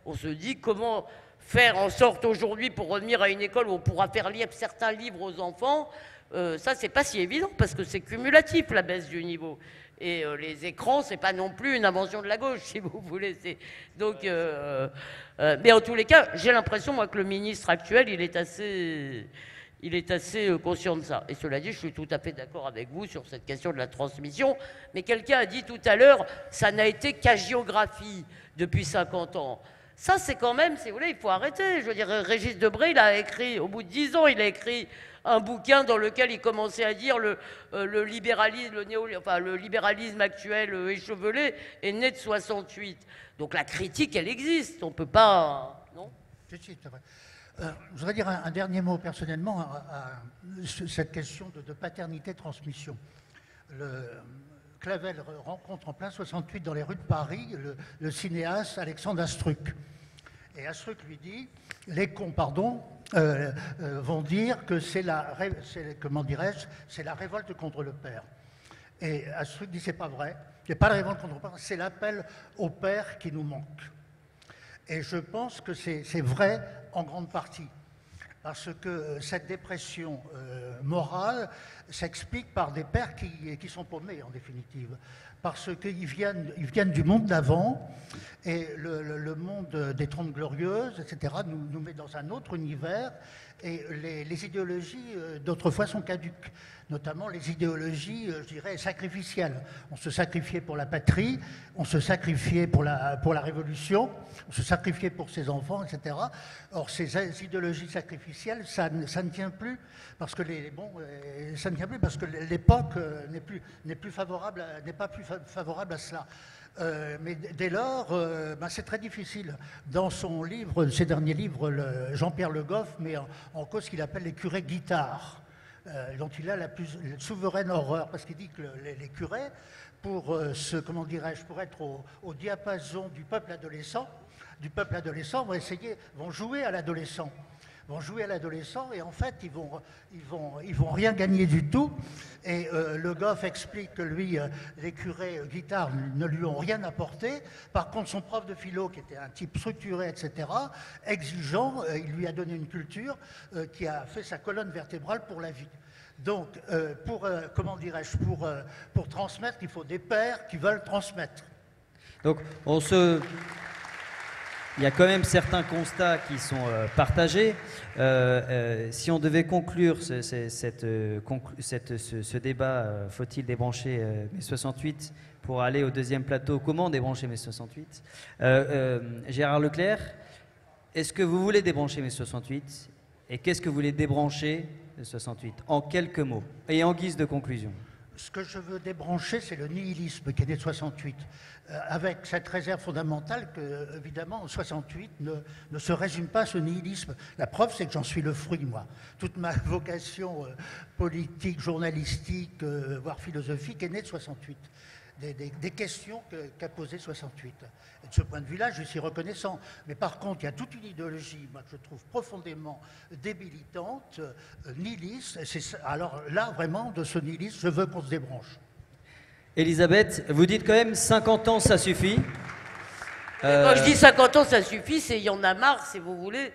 on se dit comment faire en sorte aujourd'hui pour revenir à une école où on pourra faire lire certains livres aux enfants. Ça, c'est pas si évident, parce que c'est cumulatif, la baisse du niveau. Et les écrans, c'est pas non plus une invention de la gauche, si vous voulez. Donc, mais en tous les cas, j'ai l'impression, moi, que le ministre actuel, il est assez conscient de ça. Et cela dit, je suis tout à fait d'accord avec vous sur cette question de la transmission. Mais quelqu'un a dit tout à l'heure, ça n'a été qu'hagiographie depuis 50 ans. Ça, c'est quand même, si vous voulez, il faut arrêter. Je veux dire, Régis Debray, il a écrit, au bout de 10 ans, il a écrit un bouquin dans lequel il commençait à dire le libéralisme actuel échevelé est né de 68. Donc la critique, elle existe. On ne peut pas... Non ? C'est vrai. Je voudrais dire un dernier mot personnellement à cette question de paternité-transmission. Clavel rencontre en plein 68 dans les rues de Paris le cinéaste Alexandre Astruc. Et Astruc lui dit, les cons, vont dire que c'est la révolte contre le père. Et Astruc dit, c'est pas vrai, c'est pas la révolte contre le père, c'est l'appel au père qui nous manque. Et je pense que c'est vrai en grande partie, parce que cette dépression morale s'explique par des pères qui sont paumés, en définitive, parce qu'ils viennent du monde d'avant, et le monde des Trente Glorieuses, etc., nous met dans un autre univers, et les idéologies d'autrefois sont caduques, notamment les idéologies, je dirais, sacrificielles. On se sacrifiait pour la patrie, on se sacrifiait pour la Révolution, on se sacrifiait pour ses enfants, etc. Or, ces idéologies sacrificielles, ça ne tient plus, parce que ça ne tient plus parce que l'époque n'est pas plus favorable à cela. Mais dès lors, c'est très difficile. Dans son livre, ses derniers livres, Jean-Pierre Le Goff met en cause ce qu'il appelle les curés guitares, dont il a la plus souveraine horreur, parce qu'il dit que les curés, pour être au diapason du peuple adolescent, vont jouer à l'adolescent. Et en fait, ils vont rien gagner du tout. Et Le Goff explique que lui, les curés guitares ne lui ont rien apporté. Par contre, son prof de philo, qui était un type structuré, etc., exigeant, il lui a donné une culture qui a fait sa colonne vertébrale pour la vie. Donc, pour transmettre, il faut des pères qui veulent transmettre. Donc, il y a quand même certains constats qui sont partagés. Si on devait conclure ce débat, faut-il débrancher mai 68 pour aller au deuxième plateau, comment débrancher mai 68 Gérard Leclerc, est-ce que vous voulez débrancher mai 68 et qu'est-ce que vous voulez débrancher de 68 en quelques mots et en guise de conclusion? Ce que je veux débrancher, c'est le nihilisme qui est né de 68, avec cette réserve fondamentale que, évidemment, en 68 ne se résume pas à ce nihilisme. La preuve, c'est que j'en suis le fruit, moi. Toute ma vocation politique, journalistique, voire philosophique, est née de 68. Des questions qu'a posées 68. Et de ce point de vue-là, je suis reconnaissant. Mais par contre, il y a toute une idéologie, moi, que je trouve profondément débilitante, nihiliste. Alors là, vraiment, de ce nihilisme, je veux qu'on se débranche. Elisabeth, vous dites quand même 50 ans, ça suffit. Quand je dis 50 ans, ça suffit, c'est il y en a marre, si vous voulez,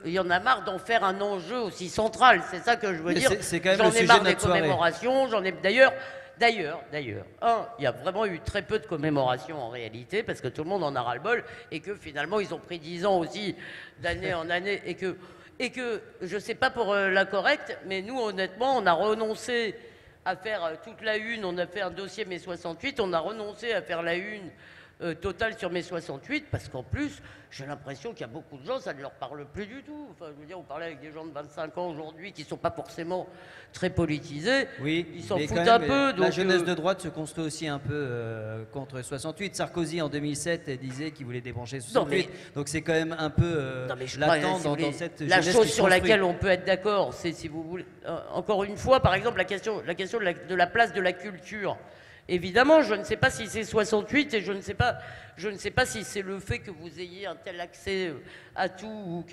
il y en a marre d'en faire un enjeu aussi central. C'est ça que je veux dire. J'en ai marre des commémorations, j'en ai d'ailleurs, il y a vraiment eu très peu de commémorations en réalité, parce que tout le monde en a ras-le-bol, et que finalement, ils ont pris 10 ans aussi, d'année en année, et que je ne sais pas pour la correcte, mais nous, honnêtement, on a renoncé à faire toute la une, on a fait un dossier mai 68, on a renoncé à faire la une totale sur mai 68, parce qu'en plus, j'ai l'impression qu'il y a beaucoup de gens, ça ne leur parle plus du tout. Enfin, je veux dire, on parlait avec des gens de 25 ans aujourd'hui qui ne sont pas forcément très politisés. Oui, ils s'en foutent un peu. La jeunesse de droite se construit aussi un peu contre 68. Sarkozy, en 2007, disait qu'il voulait débrancher 68. Donc c'est quand même un peu latent dans cette la jeunesse chose qui sur construit. laquelle on peut être d'accord, c'est, si vous voulez, encore une fois, par exemple, la question de la place de la culture. Évidemment, je ne sais pas si c'est 68 et je ne sais pas si c'est le fait que vous ayez un tel accès à tout.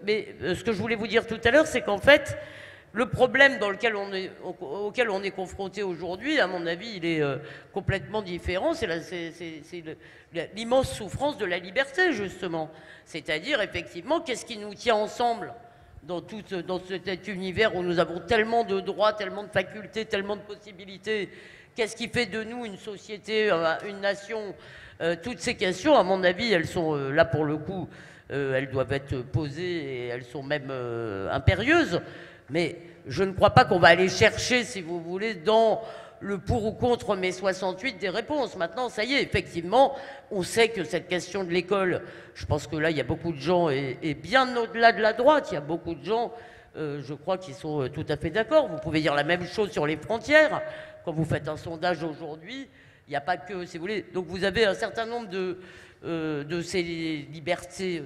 Mais ce que je voulais vous dire tout à l'heure, c'est qu'en fait, le problème auquel on est confronté aujourd'hui, à mon avis, il est complètement différent. C'est l'immense souffrance de la liberté, justement. C'est-à-dire, effectivement, qu'est-ce qui nous tient ensemble dans cet univers où nous avons tellement de droits, tellement de facultés, tellement de possibilités? Qu'est-ce qui fait de nous une société, une nation? Toutes ces questions, à mon avis, elles sont là pour le coup, elles doivent être posées et elles sont même impérieuses. Mais je ne crois pas qu'on va aller chercher, si vous voulez, dans le pour ou contre mai 68 des réponses. Maintenant, ça y est, effectivement, on sait que cette question de l'école, je pense que là, il y a beaucoup de gens, et bien au-delà de la droite, il y a beaucoup de gens, je crois, qui sont tout à fait d'accord. Vous pouvez dire la même chose sur les frontières. Quand vous faites un sondage aujourd'hui, il n'y a pas que, si vous voulez. Donc vous avez un certain nombre de ces libertés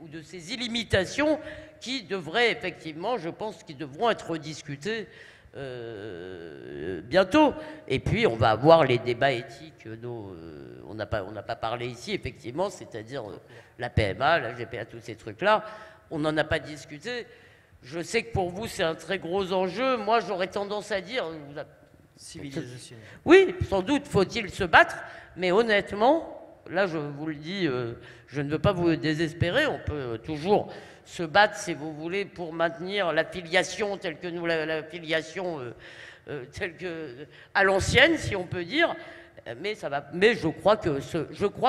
ou de ces illimitations qui devraient effectivement, je pense, qui devront être discutées bientôt. Et puis on va avoir les débats éthiques dont on n'a pas parlé ici, effectivement, c'est-à-dire la PMA, la GPA, tous ces trucs-là. On n'en a pas discuté. Je sais que pour vous, c'est un très gros enjeu. Moi, j'aurais tendance à dire... Civilisation. Oui, sans doute faut-il se battre, mais honnêtement, là je vous le dis, je ne veux pas vous désespérer, on peut toujours se battre, si vous voulez, pour maintenir la filiation telle que nous, la filiation telle que à l'ancienne, si on peut dire, mais ça va. Mais je crois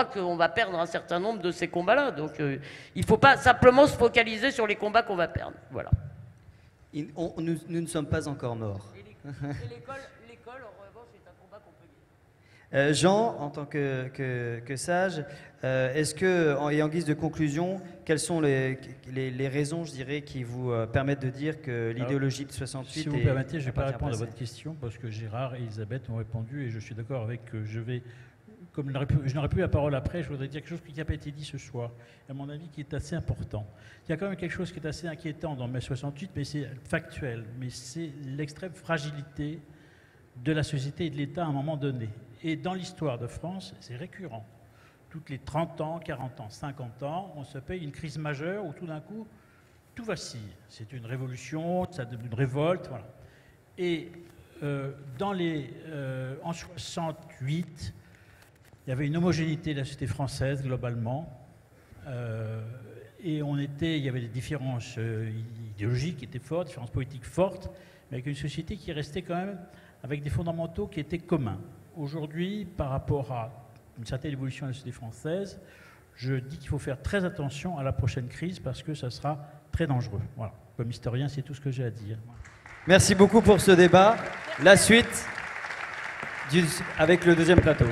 qu'on va perdre un certain nombre de ces combats-là, donc il ne faut pas simplement se focaliser sur les combats qu'on va perdre. Voilà. Nous ne sommes pas encore morts. L'école, en revanche, est un combat qu'on peut gagner. Jean, en tant que sage, est-ce que, et en guise de conclusion, quelles sont les raisons, je dirais, qui vous permettent de dire que l'idéologie de 68 si vous permettez, je ne vais pas répondre à votre question parce que Gérard et Elisabeth ont répondu et je suis d'accord avec comme je n'aurai plus la parole après, je voudrais dire quelque chose qui n'a pas été dit ce soir, à mon avis, qui est assez important. Il y a quand même quelque chose qui est assez inquiétant dans mai 68, mais c'est factuel, mais c'est l'extrême fragilité de la société et de l'État à un moment donné. Et dans l'histoire de France, c'est récurrent. Toutes les 30 ans, 40 ans, 50 ans, on se paye une crise majeure où tout d'un coup, tout vacille. C'est une révolution, une révolte, voilà. Et en 68, il y avait une homogénéité de la société française, globalement, et il y avait des différences idéologiques qui étaient fortes, des différences politiques fortes, mais avec une société qui restait quand même avec des fondamentaux qui étaient communs. Aujourd'hui, par rapport à une certaine évolution de la société française, je dis qu'il faut faire très attention à la prochaine crise parce que ça sera très dangereux. Voilà. Comme historien, c'est tout ce que j'ai à dire. Merci beaucoup pour ce débat. La suite avec le deuxième plateau.